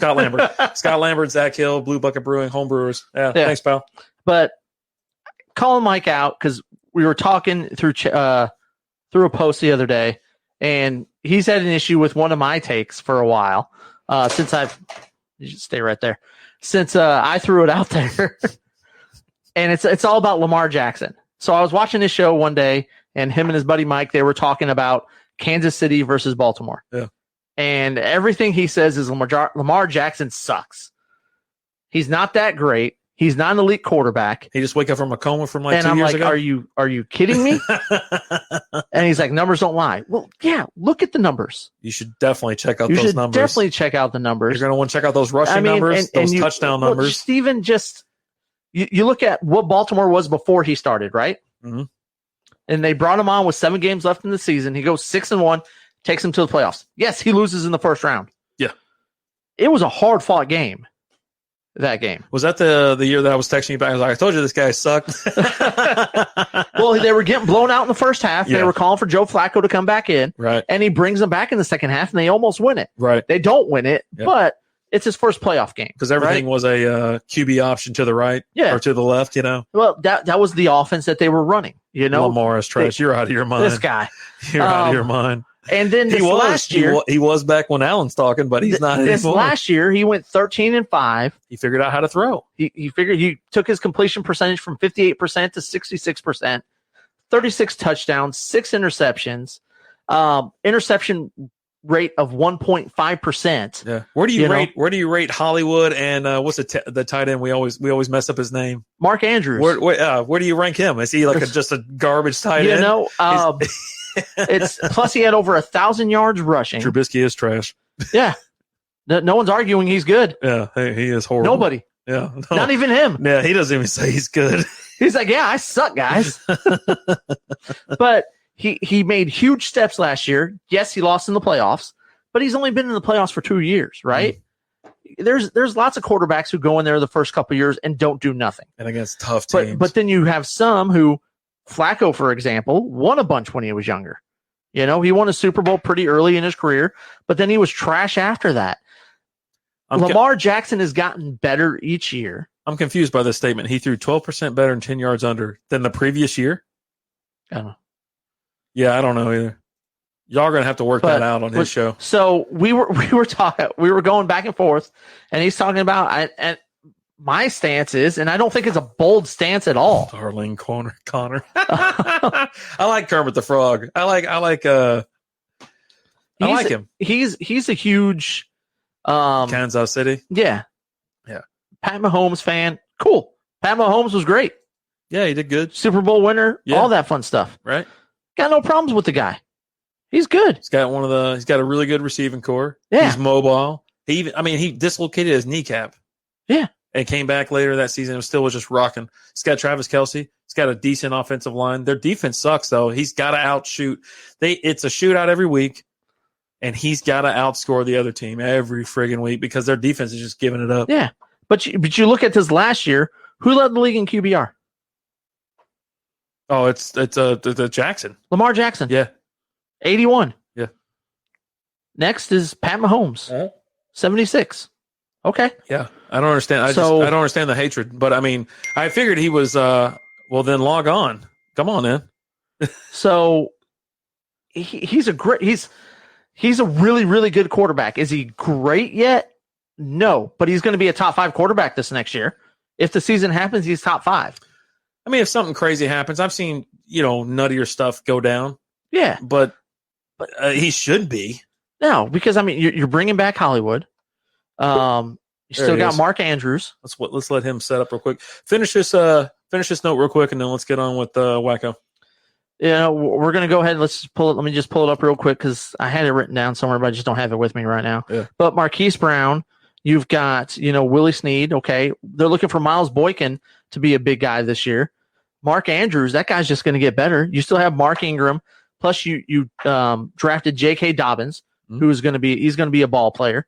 Scott Lambert, Zach Hill, Blue Bucket Brewing, home brewers. Yeah, thanks, pal. But calling Mike out because we were talking through a post the other day, and he's had an issue with one of my takes for a while since you should stay right there. Since I threw it out there, and it's all about Lamar Jackson. So I was watching this show one day, and him and his buddy Mike, they were talking about Kansas City versus Baltimore. Yeah. And everything he says is Lamar Jackson sucks. He's not that great. He's not an elite quarterback. He just wake up from a coma from like 2 years ago. Are you kidding me? And he's like, numbers don't lie. Well, yeah, look at the numbers. You should definitely check out those numbers. Definitely check out the numbers. You're going to want to check out those rushing numbers, those touchdown numbers. Steven, you look at what Baltimore was before he started, right? Mm-hmm. And they brought him on with 7 games left in the season. He goes 6-1, takes him to the playoffs. Yes, he loses in the first round. Yeah. It was a hard-fought game. That game. Was that the year that I was texting you back? I was like, I told you this guy sucked. Well, they were getting blown out in the first half. Yeah. They were calling for Joe Flacco to come back in. Right. And he brings them back in the second half, and they almost win it. Right. They don't win it, but it's his first playoff game. Because everything was a QB option to the right or to the left, Well, that was the offense that they were running, Lamar is trash. You're out of your mind. This guy. You're out of your mind. And then last year, he was back when Allen's talking, but he's not this anymore. Last year, he went 13-5. He figured out how to throw. He took his completion percentage from 58% to 66%, 36 touchdowns, 6 interceptions, interception rate of 1.5%. Yeah. Where do you rate Hollywood and what's the tight end? We always mess up his name. Mark Andrews. Where do you rank him? Is he like just a garbage tight end? It's plus he had over 1,000 yards rushing. Trubisky is trash. Yeah. No one's arguing he's good. Yeah, he is horrible. Nobody. Yeah. No. Not even him. Yeah, he doesn't even say he's good. He's like, yeah, I suck, guys. But he made huge steps last year. Yes, he lost in the playoffs, but he's only been in the playoffs for 2 years, right? There's lots of quarterbacks who go in there the first couple of years and don't do nothing. And against tough teams. But then you have some who, Flacco, for example, won a bunch when he was younger. He won a Super Bowl pretty early in his career, but then he was trash after that. Lamar Jackson has gotten better each year. I'm confused by this statement. He threw 12% better and 10 yards under than the previous year? I don't know. Yeah, I don't know either. Y'all are going to have to work that out on his show. So we were talking, we were going back and forth, and he's talking about, and my stance is, and I don't think it's a bold stance at all. Darling Connor. I like Kermit the Frog. I like him. He's a huge Kansas City. Yeah. Yeah. Pat Mahomes fan. Cool. Pat Mahomes was great. Yeah, he did good. Super Bowl winner, all that fun stuff. Right. Got no problems with the guy. He's good. He's got a really good receiving core. Yeah. He's mobile. He dislocated his kneecap. Yeah. And came back later that season and still was just rocking. He's got Travis Kelce. He's got a decent offensive line. Their defense sucks, though. He's got to outshoot. It's a shootout every week, and he's got to outscore the other team every friggin' week because their defense is just giving it up. Yeah. But you look at this last year, who led the league in QBR? Oh, it's Jackson. Lamar Jackson. Yeah. 81. Yeah. Next is Pat Mahomes. 76. Okay. Yeah. I don't understand. I don't understand the hatred, but I mean, I figured he was well then log on. Come on, man. So he's a really, really good quarterback. Is he great yet? No, but he's going to be a top 5 quarterback this next year. If the season happens, he's top 5. I mean, if something crazy happens, I've seen, nuttier stuff go down. Yeah. But he should be. No, because I mean, you're bringing back Hollywood. You still got Mark Andrews. Let's let him set up real quick. Finish this note real quick, and then let's get on with Wacko. Yeah, we're gonna go ahead. Let me just pull it up real quick because I had it written down somewhere, but I just don't have it with me right now. Yeah. But Marquise Brown, you've got Willie Snead. Okay, they're looking for Miles Boykin to be a big guy this year. Mark Andrews, that guy's just going to get better. You still have Mark Ingram, plus you drafted J.K. Dobbins, who's going to be a ball player.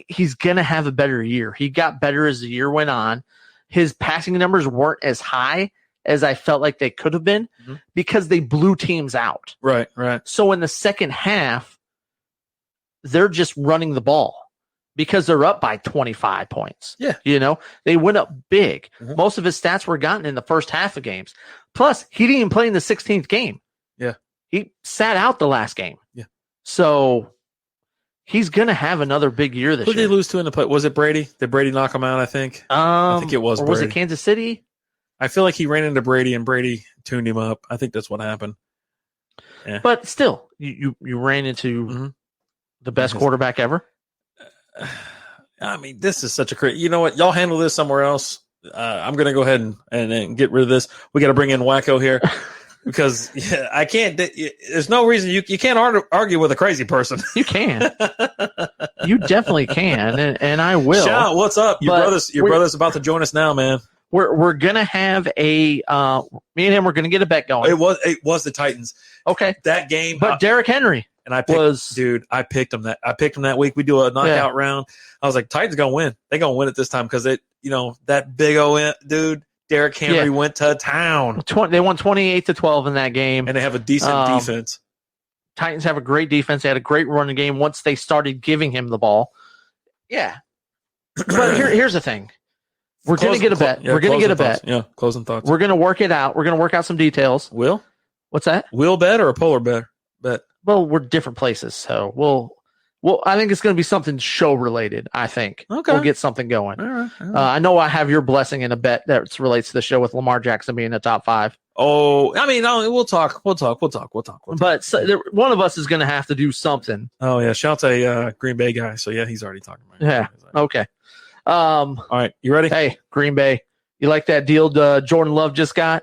He's going to have a better year. He got better as the year went on. His passing numbers weren't as high as I felt like they could have been because they blew teams out. Right, right. So in the second half, they're just running the ball because they're up by 25 points. Yeah. They went up big. Most of his stats were gotten in the first half of games. Plus, he didn't even play in the 16th game. Yeah. He sat out the last game. Yeah. So he's going to have another big year this year. Who did they lose to in the play? Was it Brady? Did Brady knock him out, I think? I think it was or Brady. Was it Kansas City? I feel like he ran into Brady and Brady tuned him up. I think that's what happened. Yeah. But still, you ran into the best quarterback ever. I mean, this is such a crazy. You know what? Y'all handle this somewhere else. I'm going to go ahead and get rid of this. We got to bring in Wacko here because I can't. There's no reason you can't argue with a crazy person. You can. You definitely can, and I will. Shout, what's up? Your brother's about to join us now, man. We're gonna have me and him. We're gonna get a bet going. It was the Titans. Okay, that game. But Derrick Henry and I picked him that week. We do a knockout round. I was like, Titans gonna win. They gonna win it this time because that big O dude Derrick Henry went to town. They won 28-12 in that game, and they have a decent defense. Titans have a great defense. They had a great running game once they started giving him the ball. Yeah, but here's the thing. We're going to get a bet. We're going to get a bet. Yeah, closing thoughts. We're going to work it out. We're going to work out some details. Will? What's that? Will bet or a polar bet? Well, we're different places, so we'll. I think it's going to be something show related. I think. Okay. We'll get something going. All right. I know I have your blessing in a bet that relates to the show with Lamar Jackson being in the top 5. Oh, I mean, we'll talk. But one of us is going to have to do something. Oh yeah, shout out to Green Bay guy. So yeah, he's already talking about it. Yeah. Okay. All right, you ready? Hey, Green Bay, you like that deal Jordan Love just got?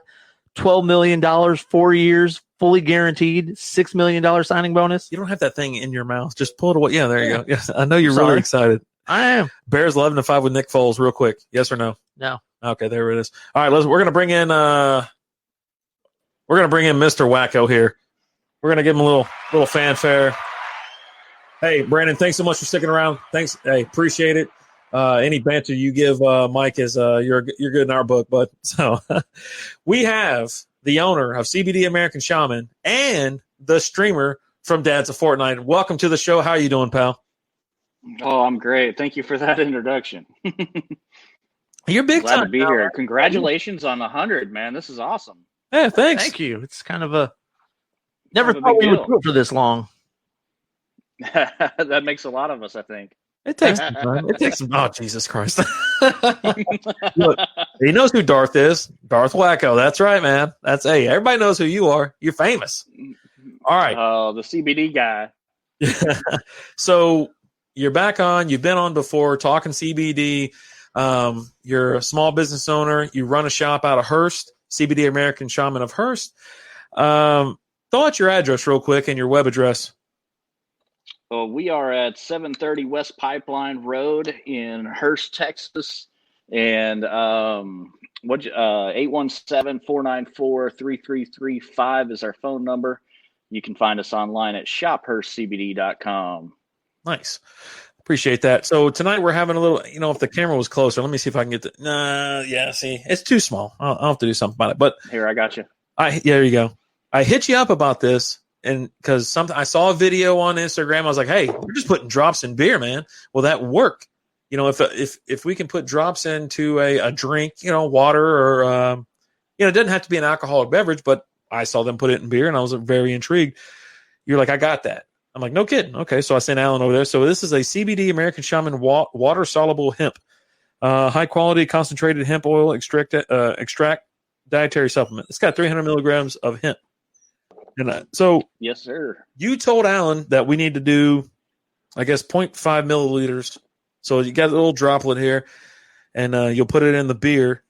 $12 million, 4 years, fully guaranteed, $6 million signing bonus. You don't have that thing in your mouth. Just pull it away. Yeah, there you go. Yes, I know you're really excited. I am. Bears 11-5 with Nick Foles. Real quick, yes or no? No. Okay, there it is. All right, we're gonna bring in Mr. Wacko here. We're gonna give him a little fanfare. Hey, Brandon, thanks so much for sticking around. Thanks. Hey, appreciate it. Any banter you give Mike is you're good in our book, bud. So we have the owner of CBD American Shaman and the streamer from Dads of Fortnite. Welcome to the show. How are you doing, pal? Oh, I'm great. Thank you for that introduction. You're big Glad time to be here. Congratulations on 100, man. This is awesome. Yeah, thanks. Thank you. It's kind of never thought we would do it for this long. That makes a lot of us, I think. It takes some time. It takes some. Oh, Jesus Christ! Look, he knows who Darth is. Darth Wacko. That's right, man. Hey, everybody knows who you are. You're famous. All right. The CBD guy. So you're back on. You've been on before talking CBD. You're a small business owner. You run a shop out of Hearst, CBD American Shaman of Hearst. Throw out your address real quick and your web address. Well, we are at 730 West Pipeline Road in Hearst, Texas, and 817-494-3335 is our phone number. You can find us online at shophurstcbd.com. Nice. Appreciate that. So tonight we're having a little, if the camera was closer, let me see if I can get see, it's too small. I'll have to do something about it. But here, I got you. There you go. I hit you up about this. And because I saw a video on Instagram, I was like, "Hey, we're just putting drops in beer, man. Will that work? If we can put drops into a drink, water or it doesn't have to be an alcoholic beverage, but I saw them put it in beer, and I was very intrigued. You're like, I got that. I'm like, no kidding. Okay, so I sent Alan over there. So this is a CBD American Shaman water soluble hemp, high quality concentrated hemp oil extract dietary supplement. It's got 300 milligrams of hemp. And so, yes, sir. You told Alan that we need to do, I guess, 0.5 milliliters. So you got a little droplet here, and you'll put it in the beer.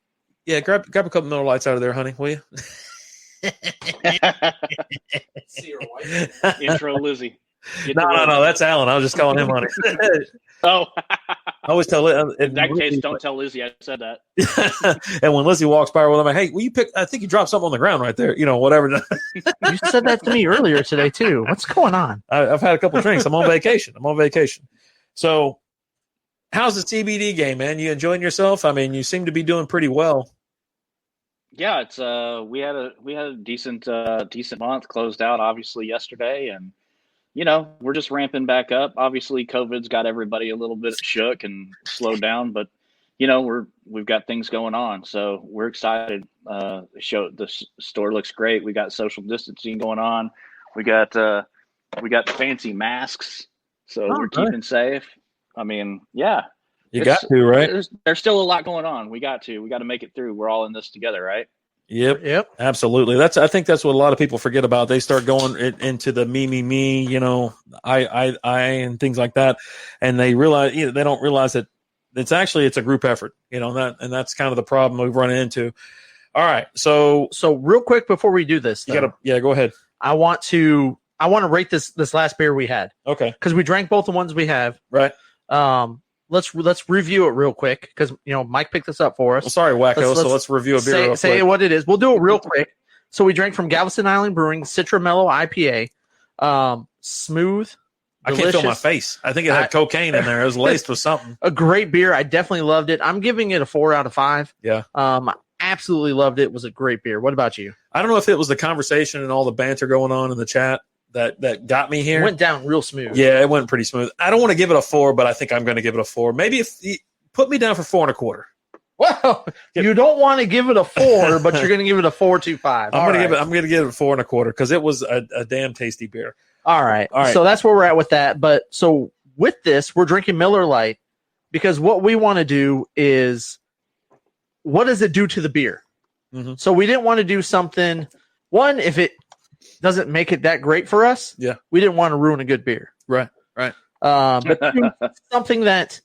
Yeah, grab a couple Miller Lights out of there, honey, will you? Intro Lizzie. No, that's Alan. I was just calling him honey. Oh. I always tell in that case, don't tell Lizzie I said that. And when Lizzie walks by, I'm like, hey, will you pick? I think you dropped something on the ground right there. Whatever. You said that to me earlier today too. What's going on? I've had a couple of drinks. I'm on vacation. So, how's the CBD game, man? You enjoying yourself? I mean, you seem to be doing pretty well. Yeah, it's we had a decent month, closed out obviously yesterday, and we're just ramping back up. Obviously, COVID's got everybody a little bit shook and slowed down, but we've got things going on, so we're excited. The store looks great. We got social distancing going on. We got fancy masks, so we're keeping safe. I mean, yeah, you got to, right? There's still a lot going on. We got to make it through. We're all in this together, right? Yep. Absolutely. I think that's what a lot of people forget about. They start going into the me, I, and things like that. And they realize, they don't realize that it's a group effort, and that's kind of the problem we've run into. All right. So real quick before we do this, go ahead. I want to rate this last beer we had. Okay. Because we drank both the ones we have. Right. Let's review it real quick because Mike picked this up for us. Well, sorry, Wacko. Let's review a beer. Real quick. Say what it is. We'll do it real quick. So we drank from Galveston Island Brewing Citra Mellow IPA. Smooth. I can't feel my face. I think it had cocaine in there. It was laced with something. A great beer. I definitely loved it. I'm giving it a 4 out of 5. Yeah. Absolutely loved it. It was a great beer. What about you? I don't know if it was the conversation and all the banter going on in the chat that got me here. It went down real smooth. Yeah, it went pretty smooth. I don't want to give it a 4, but I think I'm going to give it a 4. Maybe if you put me down for 4.25. Well, you don't want to give it a 4, but you're going to give it a 4.25. I'm going to give it 4.25 because it was a damn tasty beer. All right. So that's where we're at with that. But so with this, we're drinking Miller Lite because what we want to do is, what does it do to the beer? Mm-hmm. So we didn't want to do something. One, if it doesn't make it that great for us, we didn't want to ruin a good beer. Right. But two, something that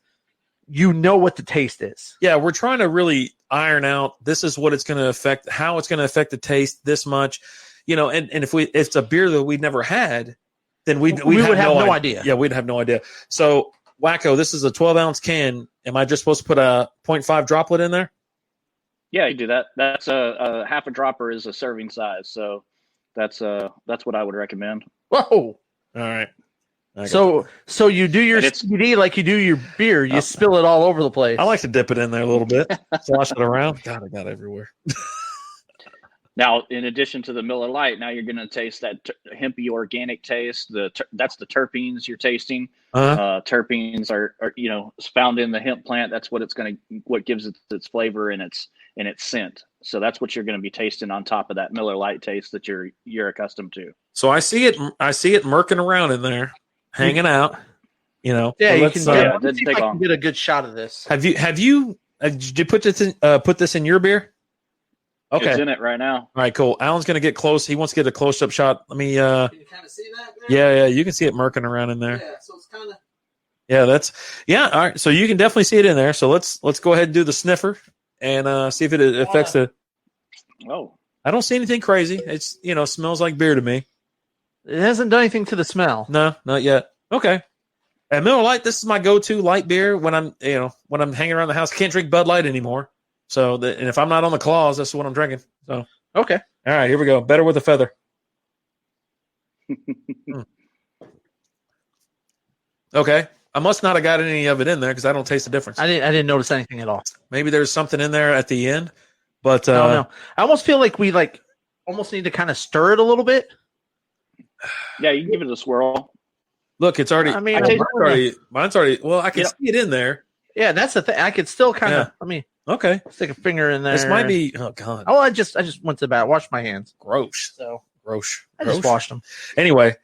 what the taste is. Yeah, we're trying to really iron out this is what it's going to affect, how it's going to affect the taste this much. And if it's a beer that we'd never had, then we would have no idea. Yeah, we'd have no idea. So, Wacko, this is a 12-ounce can. Am I just supposed to put a 0.5 droplet in there? Yeah, you do that. That's a half a dropper is a serving size. So that's what I would recommend. Whoa. All right. So you do your CBD like you do your beer. You spill it all over the place. I like to dip it in there a little bit, slosh it around. God, I got everywhere. Now, in addition to the Miller Lite, now you're going to taste that hempy organic taste. That's the terpenes you're tasting. Uh-huh. Terpenes are found in the hemp plant. That's what what gives it its flavor and its scent. So that's what you're going to be tasting on top of that Miller Lite taste that you're accustomed to. So I see it murking around in there, hanging out. You know. Yeah, So you let's, can. yeah, it Let's didn't see if take I can long. get a good shot of this. Have you did you put this in your beer? Okay. It's in it right now. All right, cool. Alan's gonna get close. He wants to get a close up shot. Let me. Can you kind of see that? Yeah, you can see it murking around in there. Yeah, so it's kind of. Yeah. All right, so you can definitely see it in there. So let's go ahead and do the sniffer and see if it affects the. Oh, I don't see anything crazy. It's smells like beer to me. It hasn't done anything to the smell. No, not yet. Okay. And Miller Lite, this is my go-to light beer when I'm hanging around the house. I can't drink Bud Light anymore. So and if I'm not on the claws, that's what I'm drinking. So Okay. all right, here we go. Better with a feather. Okay. I must not have got any of it in there because I don't taste the difference. I didn't notice anything at all. Maybe there's something in there at the end, but No. I almost feel like we almost need to kind of stir it a little bit. yeah, you can give it a swirl. look, it's already. I mean, mine's already. Well, I can see it in there. Yeah, that's the thing. I could still kind of. Yeah. Let me Okay, stick a finger in there. this might be. Oh God, Oh, I just went to the bath, washed my hands. gross, So gross. I just washed them. Anyway,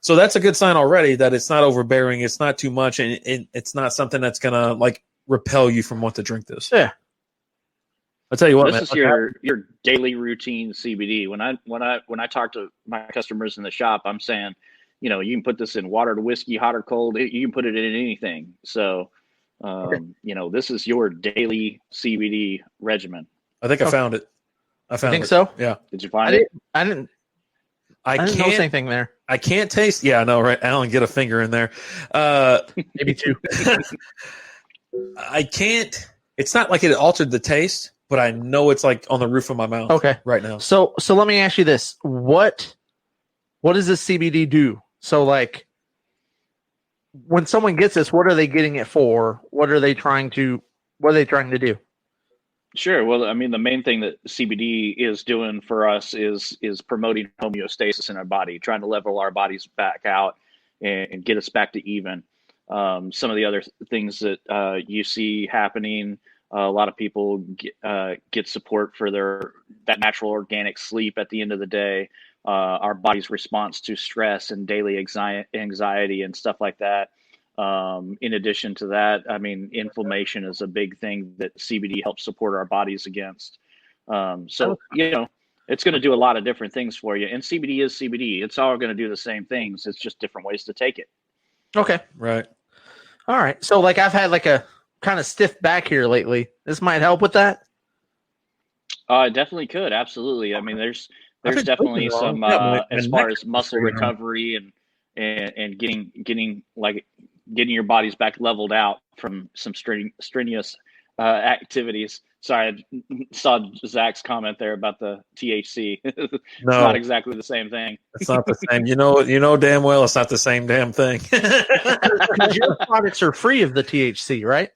so that's a good sign already that it's not overbearing. It's not too much, and it's not something that's gonna repel you from want to drink this. Yeah. I'll tell you what, This man. is your daily routine CBD. When I talk to my customers in the shop, I'm saying, you can put this in water to whiskey, hot or cold. You can put it in anything. So, this is your daily CBD regimen. I think I found it. I You found think it. so? Yeah. Did you find it? I didn't notice can't. anything there. I can't taste. Yeah, I know, right? Alan, get a finger in there. Maybe two. I can't. It's not like it altered the taste, but I know it's on the roof of my mouth. Okay. Right now. So let me ask you this: what does this CBD do? So when someone gets this, what are they getting it for? What are they trying to do? Sure. Well, I mean, the main thing that CBD is doing for us is promoting homeostasis in our body, trying to level our bodies back out and get us back to even. Some of the other things that you see happening, a lot of people get support for that natural organic sleep at the end of the day. Our body's response to stress and daily anxiety and stuff like that. In addition to that, I mean, inflammation is a big thing that CBD helps support our bodies against. It's going to do a lot of different things for you. And CBD is CBD. It's all going to do the same things. It's just different ways to take it. Okay. Right. All right. So I've had a kind of stiff back here lately. This might help with that. It definitely could. Absolutely. I mean, there's been definitely joking some Yeah, as my far neck as muscle is straight on. recovery and getting your bodies back leveled out from some strenuous activities. Sorry, I saw Zach's comment there about the THC. It's No. not exactly the same thing. It's not the same. You know damn well it's not the same damn thing. 'Cause your products are free of the THC, right?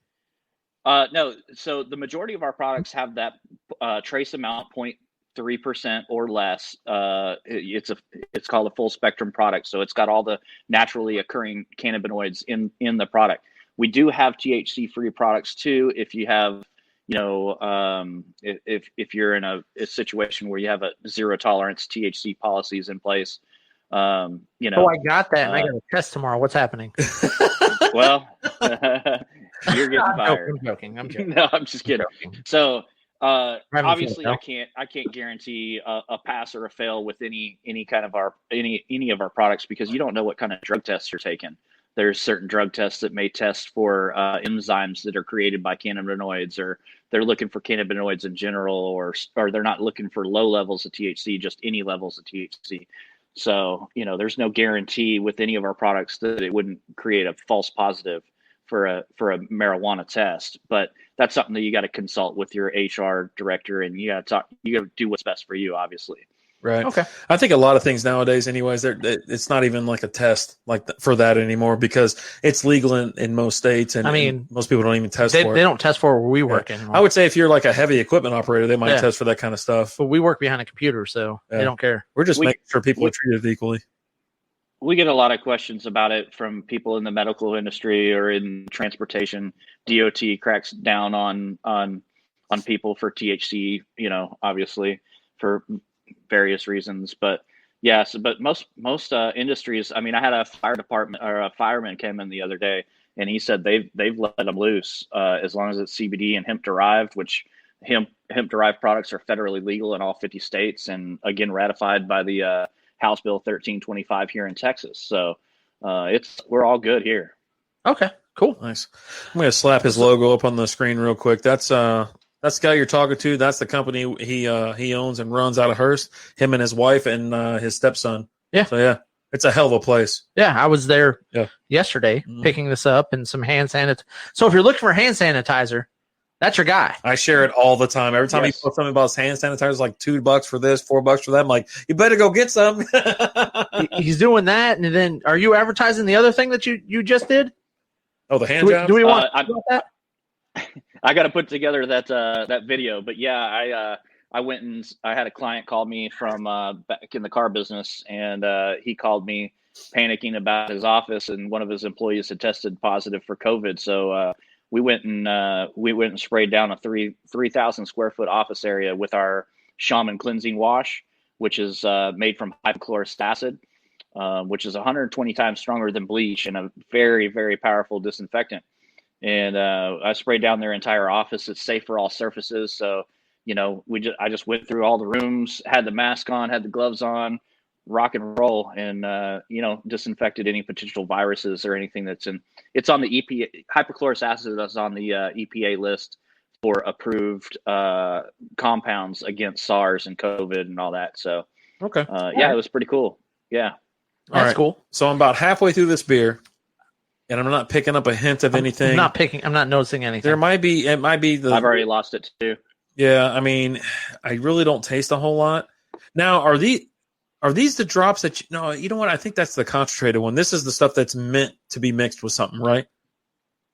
No, so the majority of our products have that trace amount 0.3% or less. It's called a full spectrum product, so it's got all the naturally occurring cannabinoids in the product. We do have THC free products too. If you have, if you're in a situation where you have a zero tolerance THC policies in place, Oh, I got that, and I got a test tomorrow. What's happening? well, you're getting fired. I'm joking. No, I'm just kidding. So having obviously fun, I can't guarantee a pass or a fail with any kind of any of our products because you don't know what kind of drug tests you're taking. There's certain drug tests that may test for enzymes that are created by cannabinoids, or they're looking for cannabinoids in general, or they're not looking for low levels of THC, just any levels of THC. So, there's no guarantee with any of our products that it wouldn't create a false positive for a marijuana test. But that's something that you got to consult with your HR director, and you got to do what's best for you, obviously. Right. Okay. I think a lot of things nowadays, anyways, it's not even like a test for that anymore because it's legal in most states, and and most people don't even test they for it. They don't test for it where we work anymore. I would say if you're like a heavy equipment operator, they might test for that kind of stuff. But we work behind a computer, so they don't care. We're just making sure people are treated equally. We get a lot of questions about it from people in the medical industry or in transportation. DOT cracks down on people for THC, obviously for various reasons. But, Yes, but most industries. I mean, I had a fire department or a fireman came in the other day, and he said they've let them loose as long as it's CBD and hemp derived, which hemp derived products are federally legal in all 50 states, and again ratified by the House Bill 1325 here in Texas. So we're all good here. Okay, cool. Nice. I'm going to slap his logo up on the screen real quick. That's the guy you're talking to. That's the company he owns and runs out of Hearst. Him and his wife and his stepson. Yeah. So yeah, it's a hell of a place. Yeah, I was there yesterday picking this up and some hand sanitizer. So if you're looking for hand sanitizer, that's your guy. I share it all the time. Every time he posts something about his hand sanitizer, like $2 for this, $4 for that. I'm like, you better go get some. He's doing that, and then are you advertising the other thing that you just did? Oh, the hand job? Do we want that? I got to put together that video, but yeah, I went and I had a client call me from back in the car business, and he called me panicking about his office, and one of his employees had tested positive for COVID. So we went and sprayed down a 3,000 square foot office area with our Shaman cleansing wash, which is made from hypochlorous acid, which is 120 times stronger than bleach and a very, very powerful disinfectant. And I sprayed down their entire office. It's safe for all surfaces. So, I just went through all the rooms, had the mask on, had the gloves on, rock and roll, and disinfected any potential viruses or anything it's on the EPA. Hypochlorous acid is on the EPA list for approved compounds against SARS and COVID and all that. So, okay. It was pretty cool. Yeah. That's cool. So I'm about halfway through this beer, and I'm not picking up a hint of anything. I'm not noticing anything. It might be I've already lost it too. Yeah, I mean, I really don't taste a whole lot. Now, are these the drops that you know what? I think that's the concentrated one. This is the stuff that's meant to be mixed with something, right?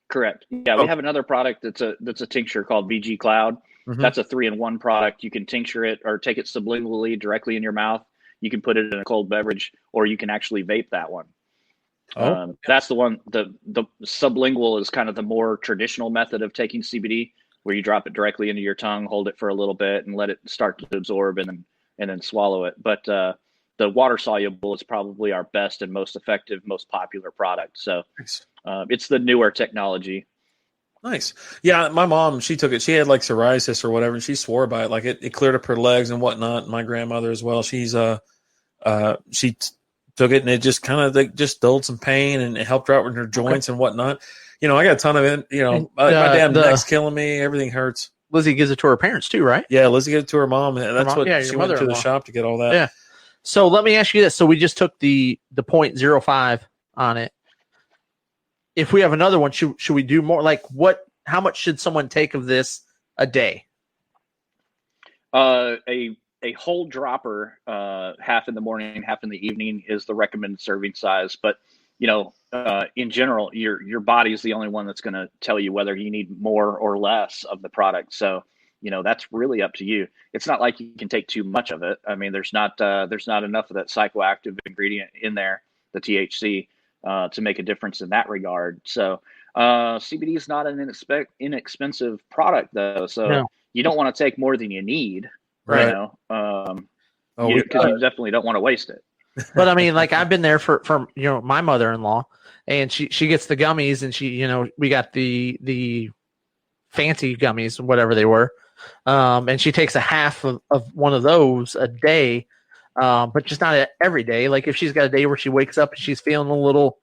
Correct. Yeah, we have another product that's a tincture called VG Cloud. Mm-hmm. That's a 3-in-1 product. You can tincture it or take it sublingually directly in your mouth. You can put it in a cold beverage, or you can actually vape that one. That's the one. The sublingual is kind of the more traditional method of taking CBD, where you drop it directly into your tongue, hold it for a little bit, and let it start to absorb, and then swallow it. But the water soluble is probably our best and most effective, most popular product. So it's the newer technology. Nice. Yeah, my mom, she took it. She had like psoriasis or whatever, and she swore by it. Like it cleared up her legs and whatnot. My grandmother as well. She's she took it, and it just kind of just dulled some pain, and it helped her out with her joints and whatnot. I got a ton of it. My damn neck's killing me. Everything hurts. Lizzie gives it to her parents too, right? Yeah, Lizzie gives it to her mom. And that's what she went to the shop to get all that. Yeah. So let me ask you this. So we just took the 0.05 on it. If we have another one, should we do more? Like how much should someone take of this a day? A whole dropper, half in the morning, half in the evening is the recommended serving size. But in general, your body is the only one that's going to tell you whether you need more or less of the product. So, that's really up to you. It's not like you can take too much of it. I mean, there's not enough of that psychoactive ingredient in there, the THC, to make a difference in that regard. So, CBD is not an inexpensive product though. So you don't want to take more than you need, right? Because you definitely don't want to waste it. But I mean, like I've been there for my mother-in-law, and she gets the gummies, and she we got the fancy gummies, whatever they were, and she takes a half of one of those a day, but just not every day. Like if she's got a day where she wakes up and she's feeling a little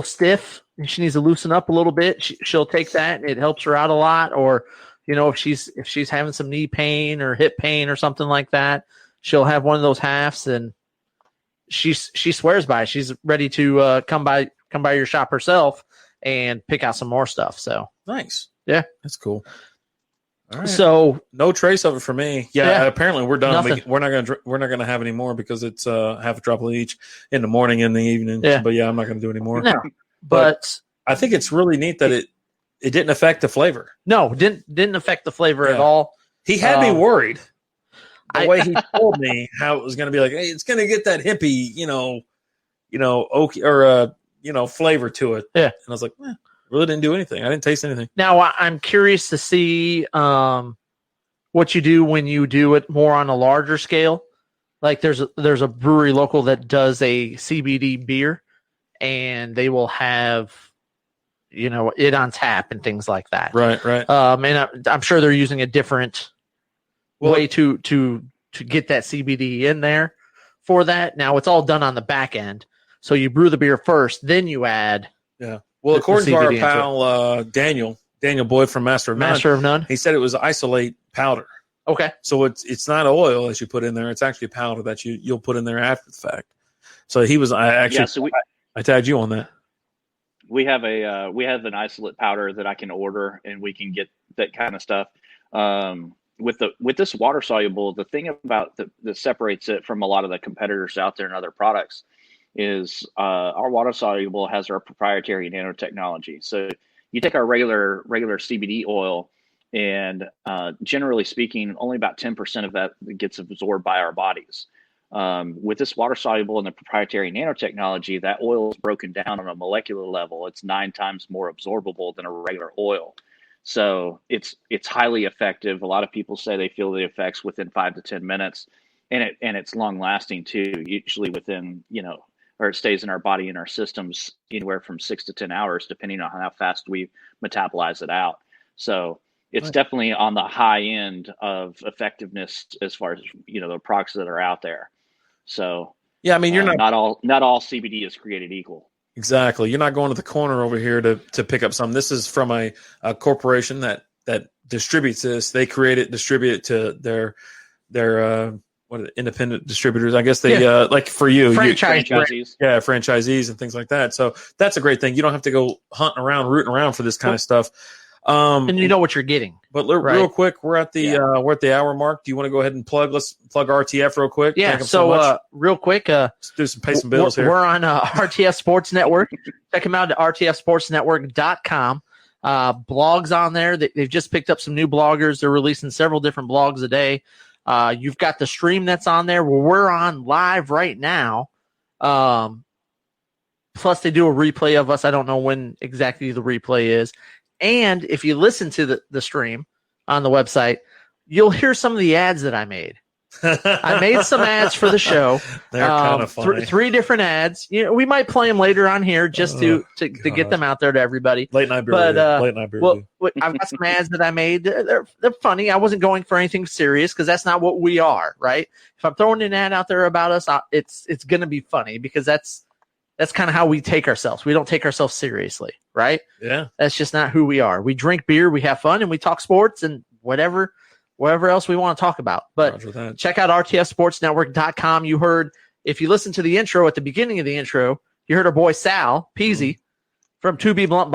stiff and she needs to loosen up a little bit, she'll take that, and it helps her out a lot. Or if she's having some knee pain or hip pain or something like that, she'll have one of those halves, and she swears by it. She's ready to come by your shop herself and pick out some more stuff. So nice. Yeah, that's cool. All right. So no trace of it for me. Yeah. Apparently we're done. We're not gonna have any more because it's half a drop of each in the morning and the evening. Yeah. But yeah, I'm not gonna do any more. No, but I think it's really neat that it didn't affect the flavor. No, didn't affect the flavor at all. He had me worried. The way he told me how it was going to be like, hey, it's going to get that hippie, oaky or flavor to it. Yeah, and I was like, really didn't do anything. I didn't taste anything. Now I'm curious to see what you do when you do it more on a larger scale. Like there's a brewery local that does a CBD beer, and they will have, it on tap and things like that. Right. And I'm sure they're using a different way to get that CBD in there for that. Now it's all done on the back end. So you brew the beer first, then you add. Yeah. Well, according to our pal Daniel Boyd from Master of None, he said it was isolate powder. Okay. So it's not oil as you put in there. It's actually powder that you'll put in there after the fact. So I tagged you on that. We have an isolate powder that I can order, and we can get that kind of stuff. With this water soluble, the thing about that separates it from a lot of the competitors out there and other products is our water soluble has our proprietary nanotechnology. So you take our regular CBD oil, and generally speaking, only about 10% of that gets absorbed by our bodies. With this water soluble and the proprietary nanotechnology, that oil is broken down on a molecular level. It's 9 times more absorbable than a regular oil. So it's highly effective. A lot of people say they feel the effects within 5 to 10 minutes, and it's long lasting too. Usually within, or it stays in our body and our systems anywhere from 6 to 10 hours, depending on how fast we metabolize it out. So it's definitely on the high end of effectiveness as far as, the products that are out there. So yeah, I mean, you're not all CBD is created equal. Exactly. You're not going to the corner over here to pick up some. This is from a corporation that distributes this. They create it, distribute it to their independent distributors. I guess they like for you, franchisees. Franchisees and things like that. So that's a great thing. You don't have to go rooting around for this kind of stuff. And you know what you're getting. But real quick, we're at the hour mark. Do you want to go ahead and let's plug RTF real quick? Yeah. So real quick, let's pay some bills here. We're on RTF Sports Network. Check them out at rtfsportsnetwork.com. Blogs on there. They've just picked up some new bloggers. They're releasing several different blogs a day. You've got the stream that's on there where we're on live right now. Plus they do a replay of us. I don't know when exactly the replay is. And if you listen to the stream on the website, you'll hear some of the ads that I made. I made some ads for the show. They're kind of funny. Three different ads. We might play them later on here just to get them out there to everybody. Late night beer. Well, I've got some ads that I made. They're funny. I wasn't going for anything serious because that's not what we are, right? If I'm throwing an ad out there about us, it's going to be funny because that's kind of how we take ourselves. We don't take ourselves seriously, right? Yeah. That's just not who we are. We drink beer, we have fun, and we talk sports and whatever else we want to talk about. But check out rtfsportsnetwork.com. You heard, if you listen to the intro at the beginning of the intro, you heard our boy Sal Peasy from 2B Blunt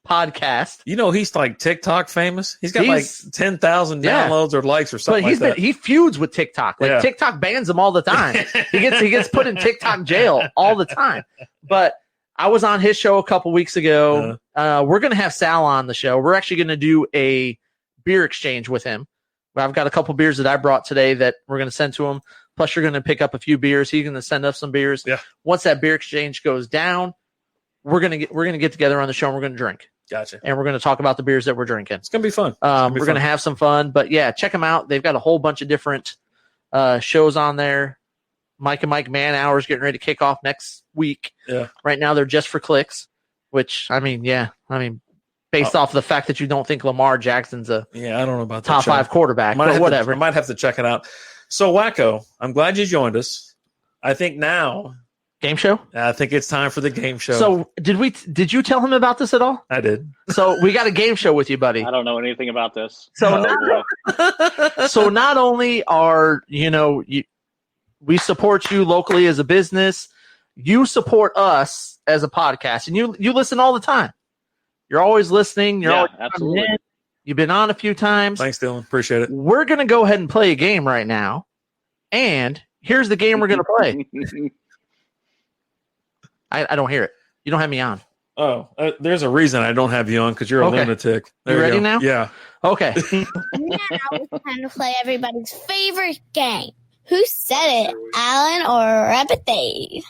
podcast. He's like TikTok famous. He's got 10,000 downloads or likes or something like that. He feuds with TikTok. TikTok bans him all the time. he gets put in TikTok jail all the time. But I was on his show a couple weeks ago. We're going to have Sal on the show. We're actually going to do a beer exchange with him. I've got a couple beers that I brought today that we're going to send to him. Plus, you're going to pick up a few beers. He's going to send us some beers. Yeah. Once that beer exchange goes down, we're going to get together on the show and we're going to drink. Gotcha. And we're going to talk about the beers that we're drinking. It's going to be fun. We're going to have some fun. But, yeah, check them out. They've got a whole bunch of different shows on there. Mike and Mike Man Hours getting ready to kick off next week. Yeah. Right now they're just for clicks, which, based off the fact that you don't think Lamar Jackson's I don't know about that top 5 quarterback, but whatever. I might have to check it out. So, Wacko, I'm glad you joined us. I think now... Game show? I think it's time for the game show. So did you tell him about this at all? I did. So we got a game show with you, buddy. I don't know anything about this. So not only are, we support you locally as a business, you support us as a podcast, and you listen all the time. You're always listening. You're always absolutely. In. You've been on a few times. Thanks, Dylan. Appreciate it. We're going to go ahead and play a game right now. And here's the game we're going to play. I don't hear it. You don't have me on. Oh, there's a reason I don't have you on because you're a lunatic. You ready now? Yeah. Okay. Now it's time to play everybody's favorite game. Who Said It, Alan or Rabbit Dave?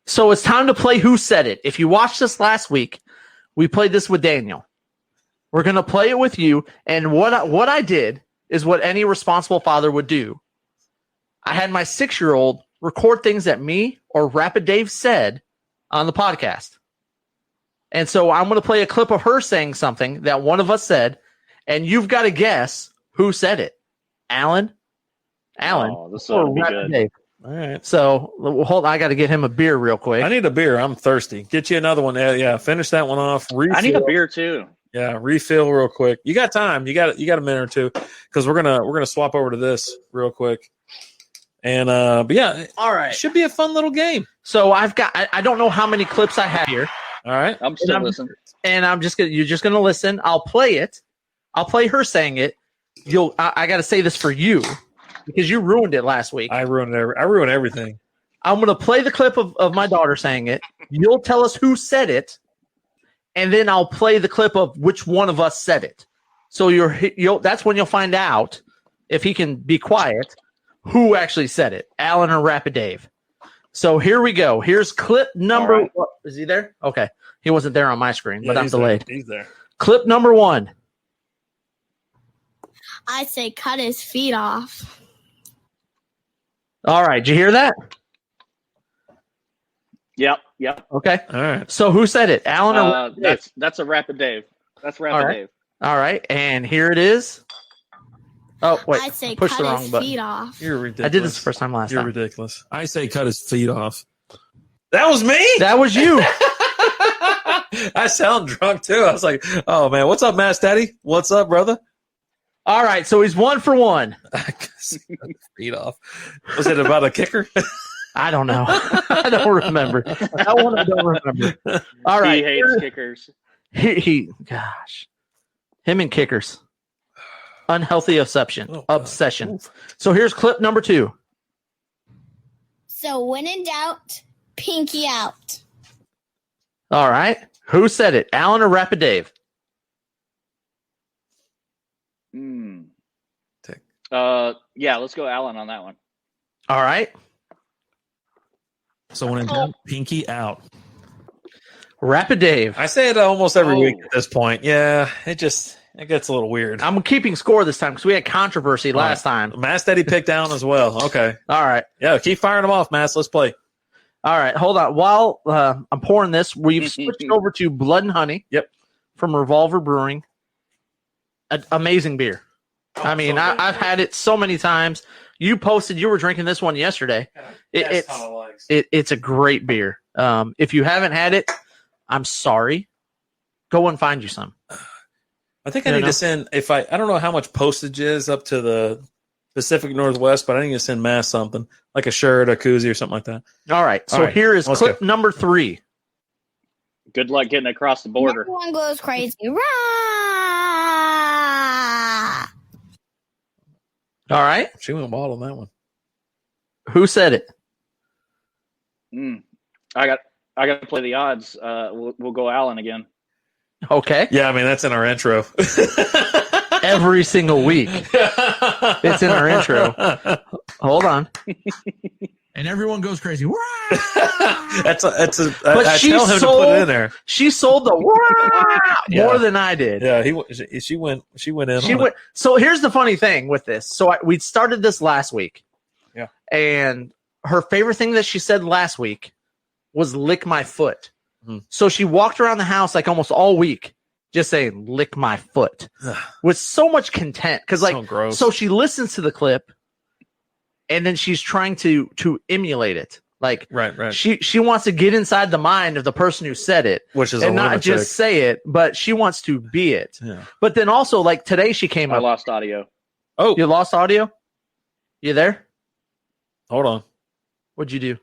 So it's time to play Who Said It. If you watched this last week, we played this with Daniel. We're going to play it with you. And what I did is what any responsible father would do. I had my 6-year-old record things that me or Rapid Dave said on the podcast. And so I'm going to play a clip of her saying something that one of us said, and you've got to guess who said it. Alan, this ought to be Rapid good. Dave. All right. So hold on, I got to get him a beer real quick. I need a beer. I'm thirsty. Get you another one. Yeah, finish that one off. Refill. I need a beer too. Yeah, refill real quick. You got time. You got a minute or two because we're gonna swap over to this real quick. And but yeah, All it right. should be a fun little game. So I don't know how many clips I have here, All right. I'm still listening. and you're just gonna listen. I'll play it. I'll play her saying it. I got to say this for you because you ruined it last week. I ruined everything. I'm going to play the clip of my daughter saying it. You'll tell us who said it, and then I'll play the clip of which one of us said it. So that's when you'll find out, if he can be quiet, who actually said it, Alan or Rapid Dave. So here we go. Here's clip number. All right. Is he there? Okay. He wasn't there on my screen, but Yeah, I'm he's delayed. There. He's there. Clip number 1. I say cut his feet off. All right. Did you hear that? Yep. Okay. All right. So who said it, Alan or Rapid Dave? That's a Rapid Dave. That's Rapid All right. Dave. All right. And here it is. Oh, wait. I say Pushed the cut wrong his button. feet off. You're ridiculous. I did this the first time last You're time. ridiculous. I say cut his feet off. That was me. That was you. I sound drunk too. I was like, "Oh man, what's up, Mass Daddy? What's up, brother?" All right, so he's 1 for 1. Feet off. Was it about a kicker? I don't know. I don't remember. That one I don't remember. All right. He hates kickers. Gosh. Him and kickers. Unhealthy obsession. Oh, God. Obsession. So here's clip number 2. So when in doubt, pinky out. All right. Who said it? Alan or Rapid Dave? Yeah, let's go Alan on that one. All right. So when in doubt, pinky out. Rapid Dave. I say it almost every Oh. week at this point. Yeah, it gets a little weird. I'm keeping score this time because we had controversy last time. Mass Daddy picked down as well. Okay. All right. Yeah, keep firing them off, Mass. Let's play. All right. Hold on. While I'm pouring this, we've switched over to Blood and Honey. Yep. From Revolver Brewing. Amazing beer. I mean, I've had it so many times. You posted you were drinking this one yesterday. It's a great beer. If you haven't had it, I'm sorry. Go and find you some. I think I need to send I don't know how much postage is up to the Pacific Northwest, but I need to send Mass something like a shirt, a koozie, or something like that. All right. So here is Let's clip go. number 3. Good luck getting across the border. Everyone goes crazy. Rah! All right. She went wild on that one. Who said it? I got to play the odds. We'll go Alan again. Okay. Yeah, I mean that's in our intro. Every single week. It's in our intro. Hold on. And everyone goes crazy. But I she tell him sold, to put it in there. She sold the more Yeah. than I did. Yeah, she went in. She on went. it. So here's the funny thing with this. So we started this last week. Yeah. And her favorite thing that she said last week was lick my foot. Mhm. So she walked around the house like almost all week just saying lick my foot with so much content. Because So gross. so she listens to the clip and then she's trying to emulate it. Like Right. she wants to get inside the mind of the person who said it Which is and a not lunatic. just say it, but she wants to be it. Yeah. But then also, like today, she came I up. lost audio. Oh, You lost audio? You there? hold on. What'd you do?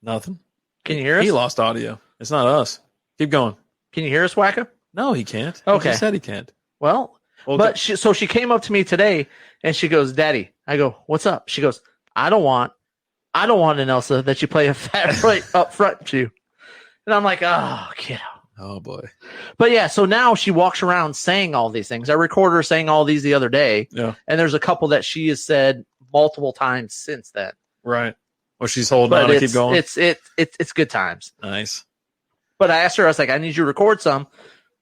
Nothing. Can you hear us? He lost audio. It's not us. Keep going. Can you hear us, Wacko? No, he can't. Okay. He said he can't. Well, but she came up to me today and she goes, "Daddy," I go, "What's up?" She goes, I don't want an Elsa that you play a fat right up front to. And I'm like, oh, kiddo. Oh boy. But yeah, so now she walks around saying all these things. I recorded her saying all these the other day. Yeah. And there's a couple that she has said multiple times since then. Right. Well, she's holding But on to it's, keep going. it's good times. Nice. But I asked her, I was like, I need you to record some.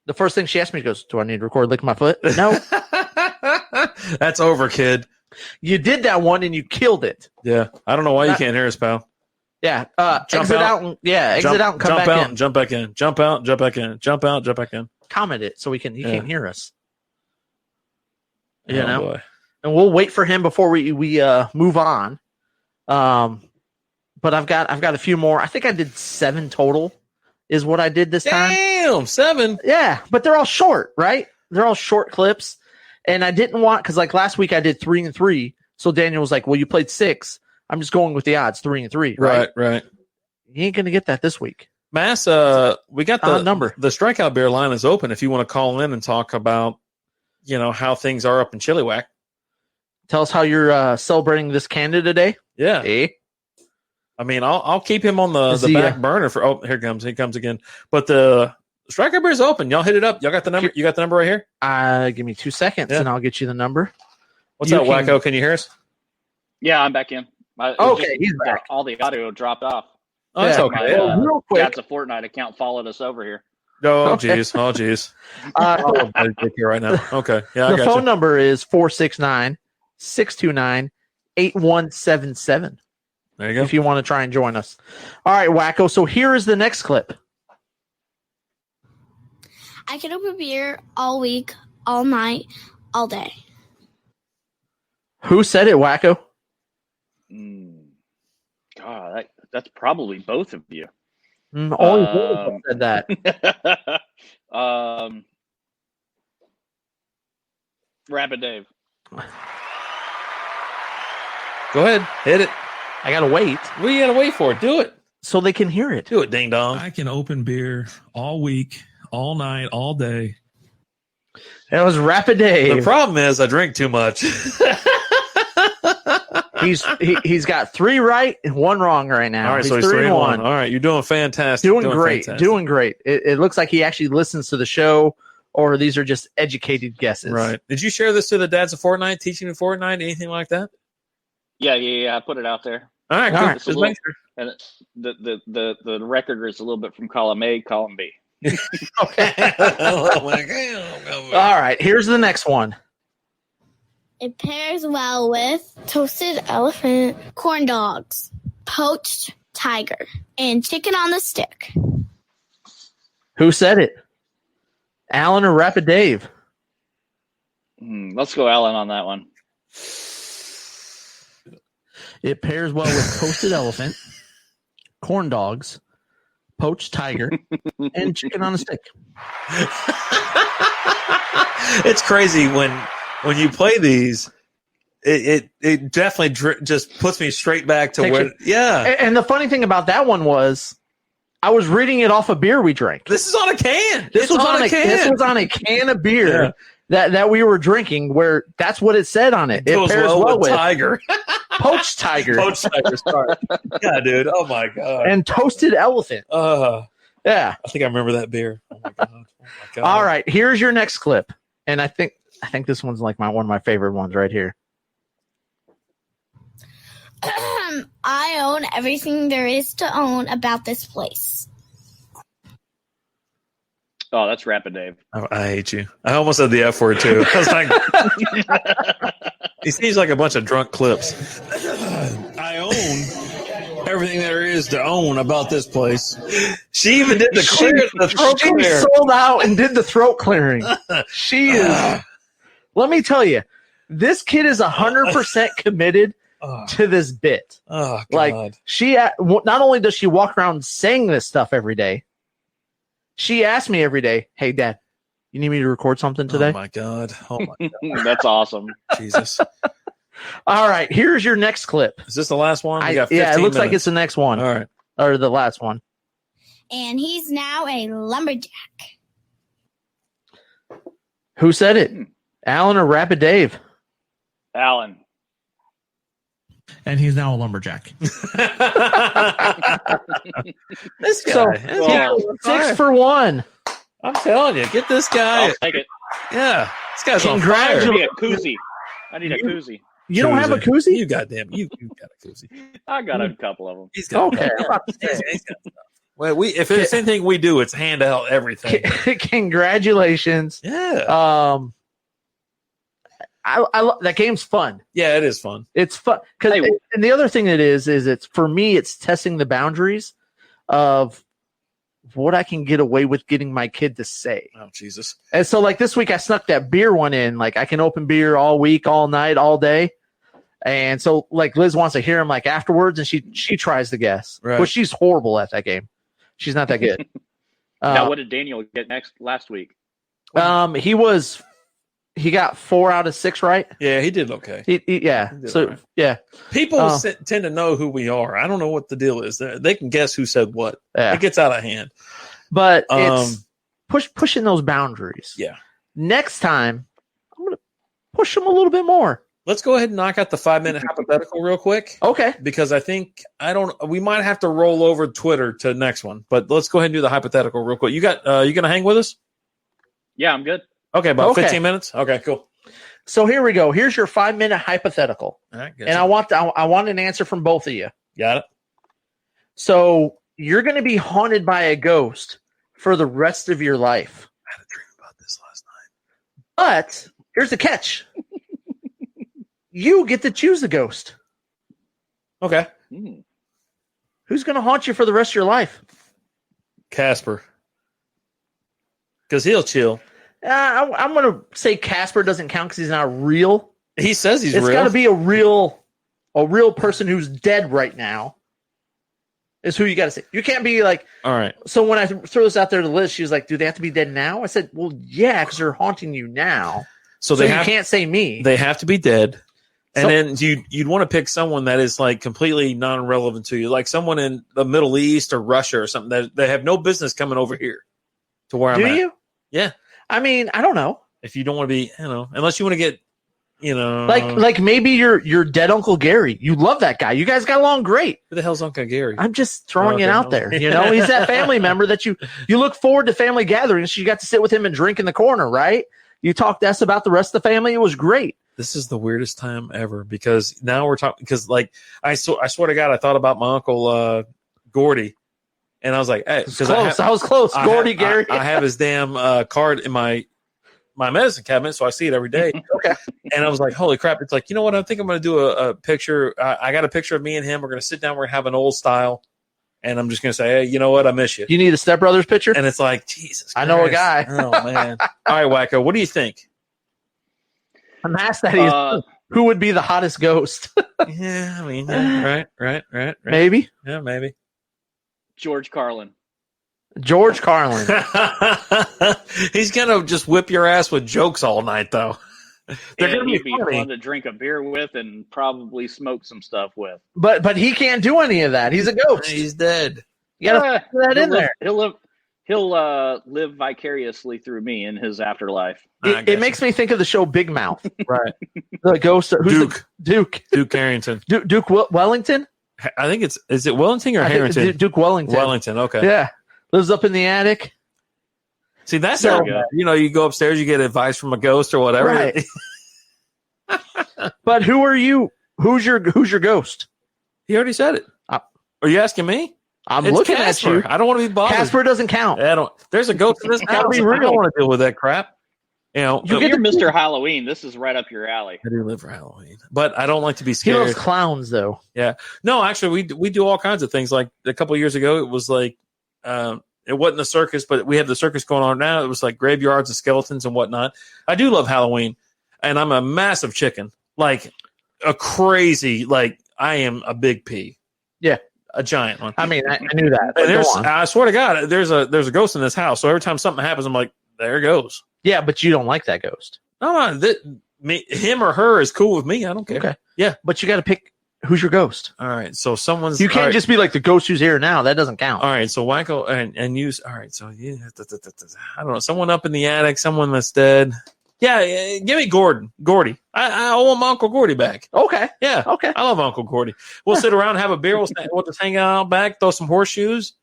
The first thing she asked me, she goes, do I need to record lick my foot? No. That's over, kid. You did that one and you killed it. Yeah. I don't know why you can't hear us, pal. Yeah. Jump Exit out. Exit out and come jump back out, in. Jump back in. Jump out, jump back in. Jump out, jump back in. Comment it so he can hear us. You Oh, know? boy. And we'll wait for him before we move on. But I've got a few more. I think I did 7 total is what I did this time. Damn, 7. Yeah, but they're all short, right? They're all short clips. And I didn't want, because like last week I did 3 and 3. So Daniel was like, well, you played 6. I'm just going with the odds, 3 and 3. Right. You ain't going to get that this week. Mass, we got the number. The Strikeout Beer line is open if you want to call in and talk about, how things are up in Chilliwack. Tell us how you're celebrating this Canada Day. Yeah. Eh? I mean, I'll keep him on the he, back burner for. Oh, here he comes again. But the Strikeout Beer is open. Y'all hit it up. Y'all got the number. You got the number right here. Give me 2 seconds Yeah. and I'll get you the number. What's up, Wacko? Can you hear us? Yeah, I'm back in. Okay, he's back. All the audio dropped off. Oh, that's Yeah. okay. My, Real quick. That's a Fortnite account followed us over here. Oh, Okay. jeez. Oh, jeez. I'll take you right now. Okay. Yeah, I The got phone you. number is 469-629-8177 There you go. if you want to try and join us. All right, Wacko. So here is the next clip. I can open beer all week, all night, all day. Who said it, Wacko? God, that's probably both of you. Only one of us said that. Rapid Dave. Go ahead. Hit it. I got to wait What do you got to wait for? Do it. so they can hear it. Do it, ding dong. I can open beer all week, all night, all day. That was Rapid The Dave. problem is I drink too much. He's got 3 right and 1 wrong right now. All right, so he's 3 and 1. All right, you're doing fantastic. Doing great. Fantastic. Doing great. It looks like he actually listens to the show, or these are just educated guesses. Right. Did you share this to the dads of Fortnite, teaching them Fortnite, anything like that? Yeah. I put it out there. All right, All cool. right. It's a Just little- make sure. And the record is a little bit from column A, column B. Okay. All right. Here's the next one. It pairs well with toasted elephant, corn dogs, poached tiger, and chicken on the stick. Who said it? Alan or Rapid Dave? Let's go Alan on that one. It pairs well with toasted elephant, corn dogs, poached tiger, and chicken on a stick. It's crazy when you play these. It definitely just puts me straight back to Takes where. you- Yeah, And the funny thing about that one was, I was reading it off a beer we drank. this is on a can. This It's was on a can. This was on a can of beer Yeah. that we were drinking. Where that's what it said on it. It Goes pairs well well with with Tiger. poached tiger Poached Tiger. Sorry. Yeah, dude. Oh my god. and toasted elephant. Yeah. I think I remember that beer. Oh my god. Oh my god. All right. Here's your next clip, and I think this one's like one of my favorite ones right here. I own everything there is to own about this place. Oh, that's Rapid Dave. I hate you. I almost said the F word too. I was like, he seems like a bunch of drunk clips. I own everything there is to own about this place. She even did the throat She clear. sold out and did the throat clearing. She is. Let me tell you, this kid is 100% committed to this bit. Oh god. Like she, not only does she walk around saying this stuff every day, she asks me every day, "Hey, Dad, you need me to record something today?" Oh my god. Oh my god. That's awesome. Jesus. All right, here's your next clip. Is this the last one? We got Yeah, it 15 looks like minutes. it's the next one, All right. or the last one. And he's now a lumberjack. Who said it? Alan or Rapid Dave? Alan. And he's now a lumberjack. This guy. So, Well, 6 for 1. I'm telling you, get this guy. I'll take it. Yeah. This guy's on I fire. need a koozie. I need a koozie. You don't have a koozie? You goddamn. You got a koozie. I got a couple of them. He's got Okay. He's got stuff. Well, if it's anything we do, it's hand out everything. Congratulations. Yeah. that game's fun. Yeah, it is fun. It's fun and the other thing it is it's for me. It's testing the boundaries of what I can get away with getting my kid to say. Oh, Jesus. And so, like, this week I snuck that beer one in. Like, I can open beer all week, all night, all day. And so, like, Liz wants to hear him, like, afterwards, and she tries to guess. Right. But she's horrible at that game. She's not that good. Now, what did Daniel get last week? He got 4 out of 6 right. Yeah, he did okay. Yeah. He did So, right. yeah. People tend to know who we are. I don't know what the deal is. They can guess who said what. Yeah. It gets out of hand. But it's pushing those boundaries. Yeah. Next time, I'm going to push them a little bit more. Let's go ahead and knock out the 5-minute hypothetical real quick. Okay. Because we might have to roll over Twitter to next one, but let's go ahead and do the hypothetical real quick. You going to hang with us? Yeah, I'm good. Okay, about 15 minutes. Okay, cool. So here we go. Here's your 5-minute hypothetical. All right, and I want an answer from both of you. Got it. So you're going to be haunted by a ghost for the rest of your life. I had a dream about this last night. But here's the catch. You get to choose the ghost. Okay. Who's going to haunt you for the rest of your life? Casper. Because he'll chill. I'm going to say Casper doesn't count because he's not real. He says he's real. It's got to be a real person who's dead right now. Is who you got to say. You can't be like. All right. So when I throw this out there to Liz, she was like, "Do they have to be dead now?" I said, "Well, yeah, because they're haunting you now. So you can't say me. They have to be dead." And then you'd want to pick someone that is like completely non-relevant to you, like someone in the Middle East or Russia or something that they have no business coming over here to where I'm at. Do you? Yeah. I mean, I don't know. If you don't want to be, unless you want to get, like maybe your dead Uncle Gary. You love that guy. You guys got along great. Who the hell's Uncle Gary? I'm just throwing it out there. He's that family member that you look forward to family gatherings. You got to sit with him and drink in the corner, right? You talked to us about the rest of the family. It was great. This is the weirdest time ever because now we're talking because like I swear to God I thought about my uncle Gordy, and I was like, hey, I was close. Gordy Gary. I have his damn card in my medicine cabinet, so I see it every day. Okay, and I was like, holy crap! It's like, you know what? I think I'm going to do a picture. I got a picture of me and him. We're going to sit down. We're going to have an old style, and I'm just going to say, hey, you know what? I miss you. You need a Step Brothers picture, and it's like, Jesus Christ. I know a guy. Oh man! All right, Wacko, what do you think? I'm asked that who would be the hottest ghost? Yeah, I mean, right. Maybe. Yeah, maybe. George Carlin. George Carlin. He's gonna just whip your ass with jokes all night, though. They're And gonna he'd be be funny. fun to drink a beer with and probably smoke some stuff with. But he can't do any of that. He's a ghost. He's dead. You gotta put that in there. He'll live vicariously through me in his afterlife. It makes me think of the show Big Mouth. Right. The ghost. Who's Duke Harrington. Duke Wellington. I think is it Wellington or Harrington? Duke Wellington. Wellington. Okay. Yeah. Lives up in the attic. See, that's how you go upstairs, you get advice from a ghost or whatever. Right. But who are you? Who's your ghost? He already said it. Are you asking me? I'm It's looking Casper. at you. I don't want to be bothered. Casper doesn't count. There's a ghost in this Gotta house. be I real. don't want to deal with that crap. You're Mr. Halloween. This is right up your alley. I do live for Halloween, but I don't like to be He scared. loves clowns, though. Yeah. No, actually, we do all kinds of things. Like a couple of years ago, it was like it wasn't a circus, but we have the circus going on now. It was like graveyards and skeletons and whatnot. I do love Halloween, and I'm a massive chicken, like a crazy. Like I am a big pea. Yeah. A giant one. I mean, I knew that. And I swear to God, there's a ghost in this house. So every time something happens, I'm like, there it goes. Yeah, but you don't like that ghost. No, him or her is cool with me. I don't care. Okay. Yeah. But you got to pick who's your ghost. All right. So someone's. You can't all right. just be like the ghost who's here now. That doesn't count. All right. So Wacko and use. All right. So yeah, I don't know. Someone up in the attic. Someone that's dead. Yeah. Give me Gordy. I want my Uncle Gordy back. Okay. Yeah. Okay. I love Uncle Gordy. We'll sit around, have a beer. We'll just hang out back, throw some horseshoes.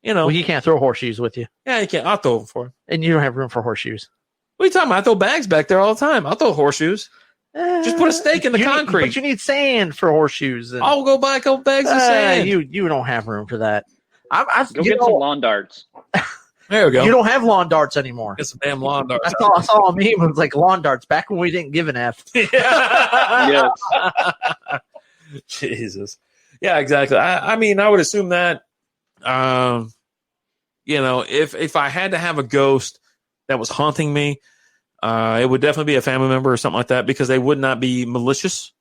Well, he can't throw horseshoes with you. Yeah, you can't. I'll throw them for him. And you don't have room for horseshoes. What are you talking about? I throw bags back there all the time. I'll throw horseshoes. Just put a stake in the concrete. But you need sand for horseshoes. And, I'll go buy a couple bags of sand. You don't have room for that. Go get some lawn darts. There we go. You don't have lawn darts anymore. Get some damn lawn darts. I saw a meme. It was like lawn darts back when we didn't give an F. Yes. Jesus. Yeah, exactly. I mean, I would assume that, if I had to have a ghost that was haunting me, it would definitely be a family member or something like that, because they would not be malicious.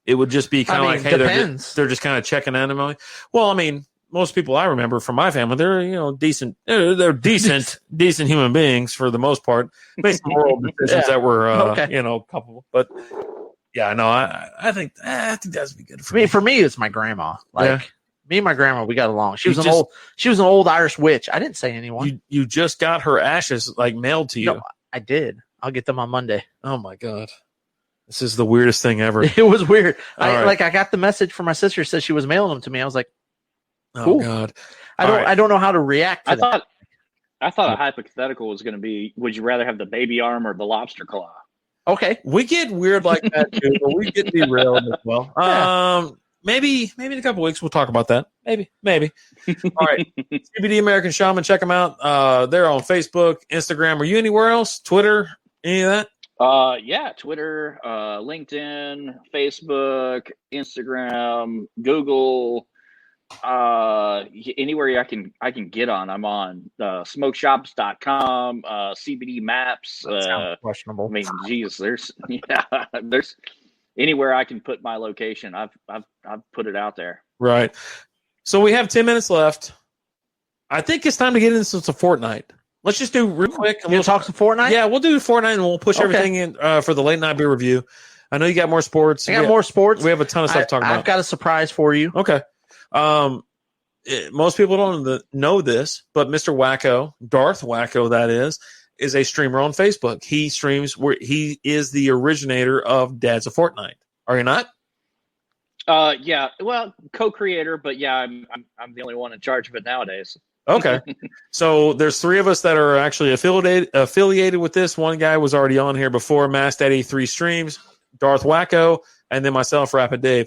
It would just be kind of like, hey, they're just kind of checking in. Well, I mean, most people I remember from my family, they're decent. They're decent human beings for the most part, based on moral decisions that were couple. But yeah, no, I think that'd be good For me, it's my grandma. Me and my grandma, we got along. She was an old Irish witch. I didn't say anyone. You just got her ashes mailed to you. No, I did. I'll get them on Monday. Oh my God. This is the weirdest thing ever. It was weird. Right. I got the message from my sister, said she was mailing them to me. I was like, Oh cool. God. I don't know how to react to that. I thought a hypothetical was going to be, would you rather have the baby arm or the lobster claw? Okay. We get weird like that too, but we get derailed as well. Yeah. Maybe in a couple weeks we'll talk about that. Maybe. All right. CBD American Shaman, check them out. They're on Facebook, Instagram. Are you anywhere else? Twitter? Any of that? Yeah, Twitter, LinkedIn, Facebook, Instagram, Google, anywhere I can get on. I'm on smokeshops.com, CBD maps. Questionable. I mean, geez, there's anywhere I can put my location. I've put it out there. Right. So we have 10 minutes left. I think it's time to get into some Fortnite. Let's just do real quick. We'll talk some Fortnite? Yeah, we'll do Fortnite and we'll push everything in for the late night beer review. I know you got more sports. I got more sports. We have a ton of stuff to talk about. I've got a surprise for you. Okay. Most people don't know this, but Mr. Wacko, Darth Wacko, that is a streamer on Facebook. He streams where he is the originator of Dads of Fortnite. Are you not? Yeah. Well, co-creator, but yeah, I'm the only one in charge of it nowadays. Okay. So there's three of us that are actually affiliated with this. One guy was already on here before, Mass Daddy 3 Streams, Darth Wacko, and then myself, Rapid Dave.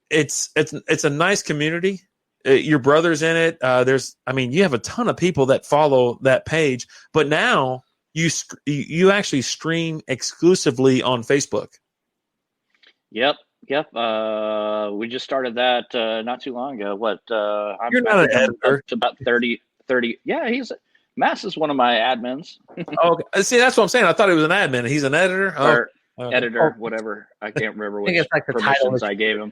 It's a nice community. Your brother's in it. You have a ton of people that follow that page, but now you actually stream exclusively on Facebook. Yep. We just started that not too long ago. You're not an editor. To about 30. Yeah, Mass is one of my admins. Okay. See, that's what I'm saying. I thought he was an admin. He's an editor? Editor, whatever. I can't remember what it's like the permissions title. I gave him.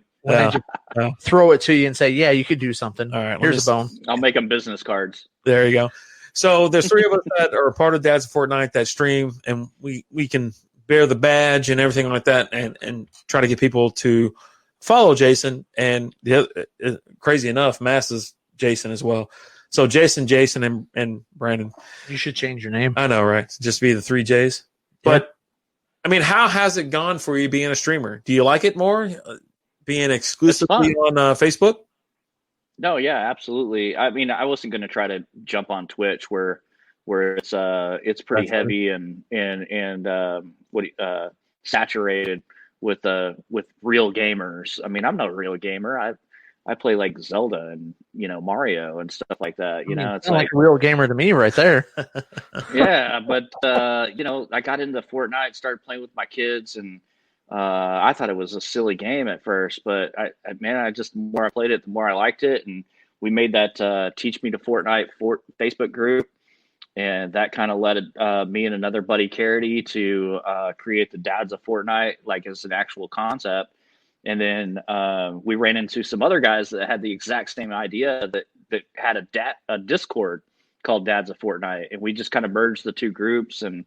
Throw it to you and say, yeah, you could do something. All right. Here's a bone. I'll make them business cards. There you go. So there's three of us that are part of Dads of Fortnite that stream, and we can bear the badge and everything like that and try to get people to follow Jason. And crazy enough, Mass is Jason as well. So Jason, and Brandon. You should change your name. I know, right? Just be the 3 J's. But, I mean, how has it gone for you being a streamer? Do you like it more, being exclusively on Facebook? No, yeah, absolutely. I mean, I wasn't going to try to jump on Twitch where it's pretty heavy and saturated with real gamers. I mean, I'm not a real gamer. I play like Zelda and Mario and stuff like that. It's like a real gamer to me right there. Yeah, but I got into Fortnite, started playing with my kids, and I thought it was a silly game at first, but the more I played it, the more I liked it, and we made that Teach Me to Fortnite Facebook group, and that kind of led me and another buddy, Carity, to create the Dads of Fortnite, like as an actual concept. And then we ran into some other guys that had the exact same idea that had a Discord called Dads of Fortnite, and we just kind of merged the two groups, and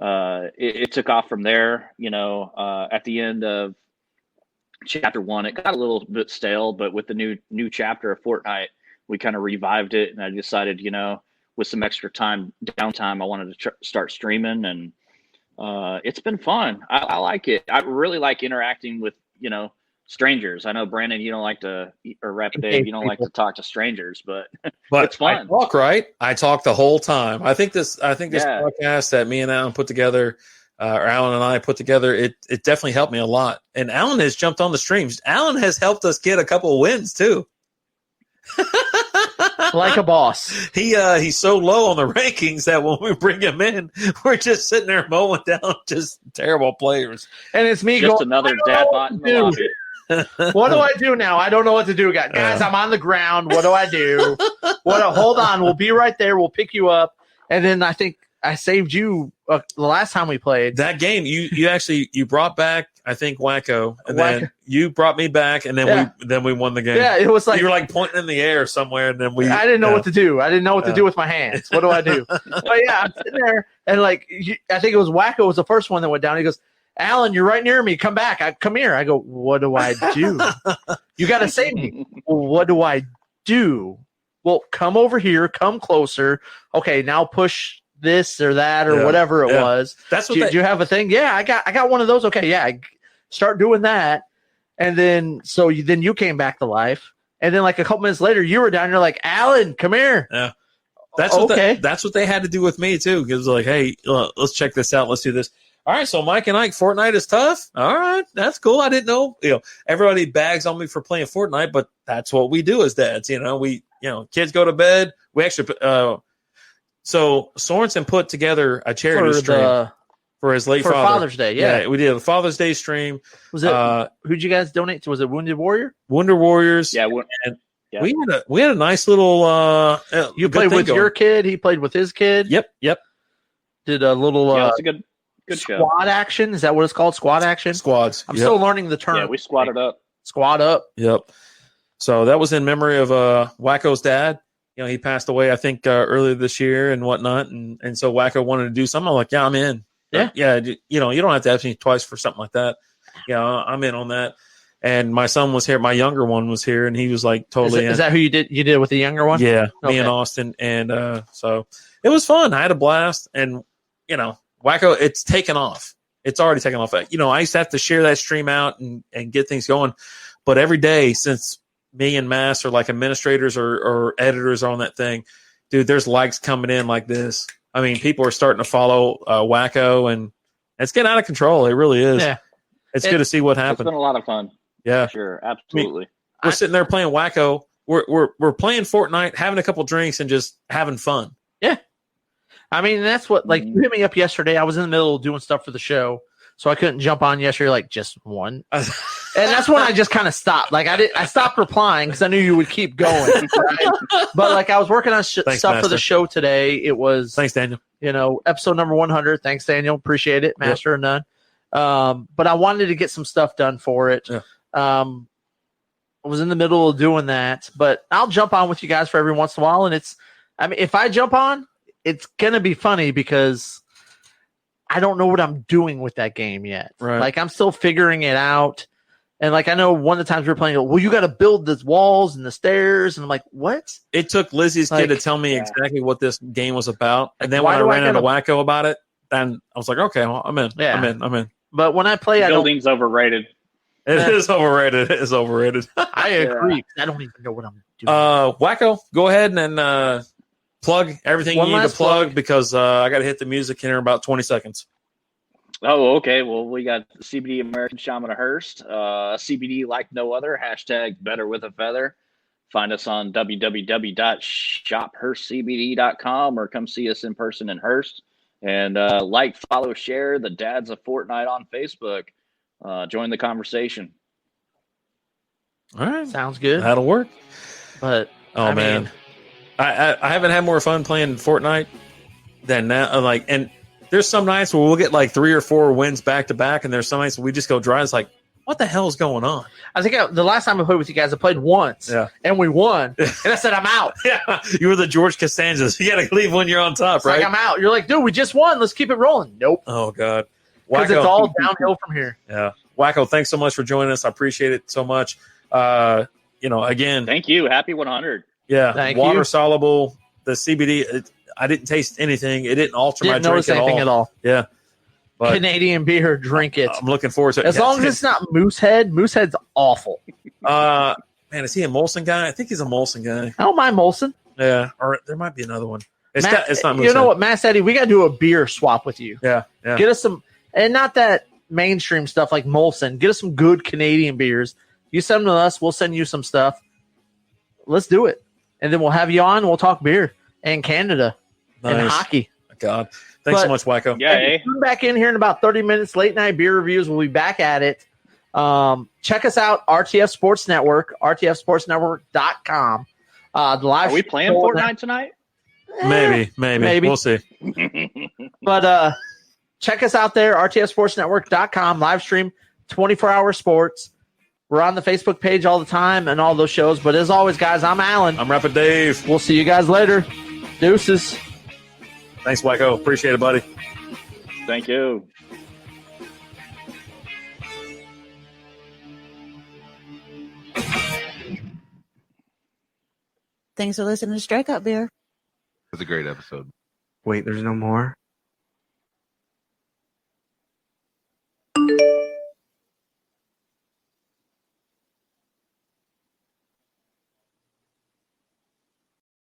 it took off from there. At the end of chapter 1, it got a little bit stale, but with the new chapter of Fortnite, we kind of revived it, and I decided, with some extra downtime, I wanted to start streaming, and it's been fun. I like it. I really like interacting with strangers. I know, Brandon, you don't like to, or Rapid Dave, you don't like to talk to strangers, but it's fun. I talk the whole time. I think this podcast that me and Alan put together, or Alan and I put together, it definitely helped me a lot. And Alan has jumped on the streams. Alan has helped us get a couple of wins too. Like a boss. He's so low on the rankings that when we bring him in, we're just sitting there mowing down just terrible players. And it's me Just going, another dad bot in the lobby. what do I do now? I don't know what to do, guys. I'm on the ground. What do I do? Hold on. We'll be right there. We'll pick you up. And then I think I saved you the last time we played. That game, you actually brought back, I think, Wacko, and then you brought me back, and then we won the game. Yeah, it was like you were like pointing in the air somewhere, and then I didn't know what to do. I didn't know what to do with my hands. What do I do? But yeah, I'm sitting there, and like I think it was Wacko was the first one that went down. He goes, Alan, you're right near me. Come back. Come here. I go, what do I do? You got to save me. Well, what do I do? Well, come over here. Come closer. Okay, now push this or that or whatever it was. That's what do you have a thing? Yeah, I got one of those. Okay, yeah, start doing that. And then then you came back to life. And then like a couple minutes later, you were down. You're like, Alan, come here. Yeah. That's what they had to do with me too. Because like, hey, let's check this out. Let's do this. All right, so Mike and Ike, Fortnite is tough. All right, that's cool. I didn't know. Everybody bags on me for playing Fortnite, but that's what we do as dads. Kids go to bed. We actually, so Sorensen put together a charity stream for his late father. Father's Day. Yeah, we did a Father's Day stream. Was it who'd you guys donate to? Was it Wounded Warrior? Wounded Warriors. Yeah, yeah. We had a nice little. You played with your kid. He played with his kid. Yep. Did a little. It's a good show. Squad action. Is that what it's called? Squad action. Squads. I'm still learning the term. Yeah, we squatted up. Squad up. Yep. So that was in memory of Wacko's dad. He passed away, I think, earlier this year and whatnot. And so Wacko wanted to do something. I'm like, yeah, I'm in. Yeah. You don't have to ask me twice for something like that. Yeah, I'm in on that. And my son was here. My younger one was here, and he was like totally in. Is that who you did? You did with the younger one? Yeah, me and Austin. And so it was fun. I had a blast. And, Wacko, it's taken off. It's already taken off. I used to have to share that stream out and get things going. But every day since me and Mass are like administrators or editors on that thing, dude, there's likes coming in like this. I mean, people are starting to follow Wacko, and it's getting out of control. It really is. Yeah. It's good to see what happened. It's been a lot of fun. Yeah. Sure. Absolutely. We're sitting there playing Wacko. We're playing Fortnite, having a couple drinks, and just having fun. Yeah. I mean, that's what, like, you hit me up yesterday. I was in the middle of doing stuff for the show, so I couldn't jump on yesterday, like, just one. And that's when I just kind of stopped. Like, I stopped replying because I knew you would keep going. Right? But, like, I was working on stuff Master. For the show today. It was, thanks, Daniel. Episode number 100. Thanks, Daniel. Appreciate it. Master of none. But I wanted to get some stuff done for it. Yeah. I was in the middle of doing that, but I'll jump on with you guys for every once in a while. And if I jump on, it's going to be funny because I don't know what I'm doing with that game yet. Right. Like, I'm still figuring it out. And, like, I know one of the times we were playing, well, you got to build the walls and the stairs. And I'm like, what? It took Lizzie's kid to tell me exactly what this game was about. And then when I ran into Wacko about it, then I was like, okay, well, I'm in. Yeah. I'm in. But when I play, building's overrated. It is overrated. It is overrated. I agree. I don't even know what I'm doing. Wacko, go ahead and plug everything you need to plug because I got to hit the music here in about 20 seconds. Oh, okay. Well, we got CBD American Shaman of Hearst. CBD like no other. # better with a feather. Find us on www.shophurstcbd.com or come see us in person in Hearst. And like, follow, share the Dads of Fortnite on Facebook. Join the conversation. All right. Sounds good. That'll work. But, I mean, I haven't had more fun playing Fortnite than now. And there's some nights where we'll get like 3 or 4 wins back to back, and there's some nights where we just go dry. It's like, what the hell is going on? I think the last time I played with you guys, I played once, and we won. And I said, I'm out. Yeah, you were the George Costanzas. You got to leave when you're on top, it's right? Like, I'm out. You're like, dude, we just won. Let's keep it rolling. Nope. Oh, God. Because it's all downhill from here. Yeah. Wacko, thanks so much for joining us. I appreciate it so much. Again. Thank you. Happy 100. Yeah. Thank water you. Soluble. The CBD, I didn't taste anything. It didn't alter my drink at all. Yeah. But Canadian beer, drink it. I'm looking forward to it. As long as it's not Moosehead. Moosehead's awful. Man, is he a Molson guy? I think he's a Molson guy. I don't mind Molson. Yeah. Or there might be another one. It's not Moosehead. You know what, Matt Eddie, we got to do a beer swap with you. Yeah. Get us some, and not that mainstream stuff like Molson. Get us some good Canadian beers. You send them to us. We'll send you some stuff. let's do it. And then we'll have you on. We'll talk beer and Canada and Nice. hockey. God. Thanks so much, Wyco. Yeah, eh? Come back in here in about 30 minutes. Late night beer reviews. We'll be back at it. Check us out, RTF Sports Network, rtfsportsnetwork.com. The live Are we playing show- Fortnite tonight? Maybe. We'll see. But check us out there, rtfsportsnetwork.com, live stream, 24-hour sports. We're on the Facebook page all the time and all those shows. But as always, guys, I'm Alan. I'm Rapid Dave. We'll see you guys later. Deuces. Thanks, Wyco. Appreciate it, buddy. Thank you. Thanks for listening to Strikeout Beer. It was a great episode. Wait, there's no more?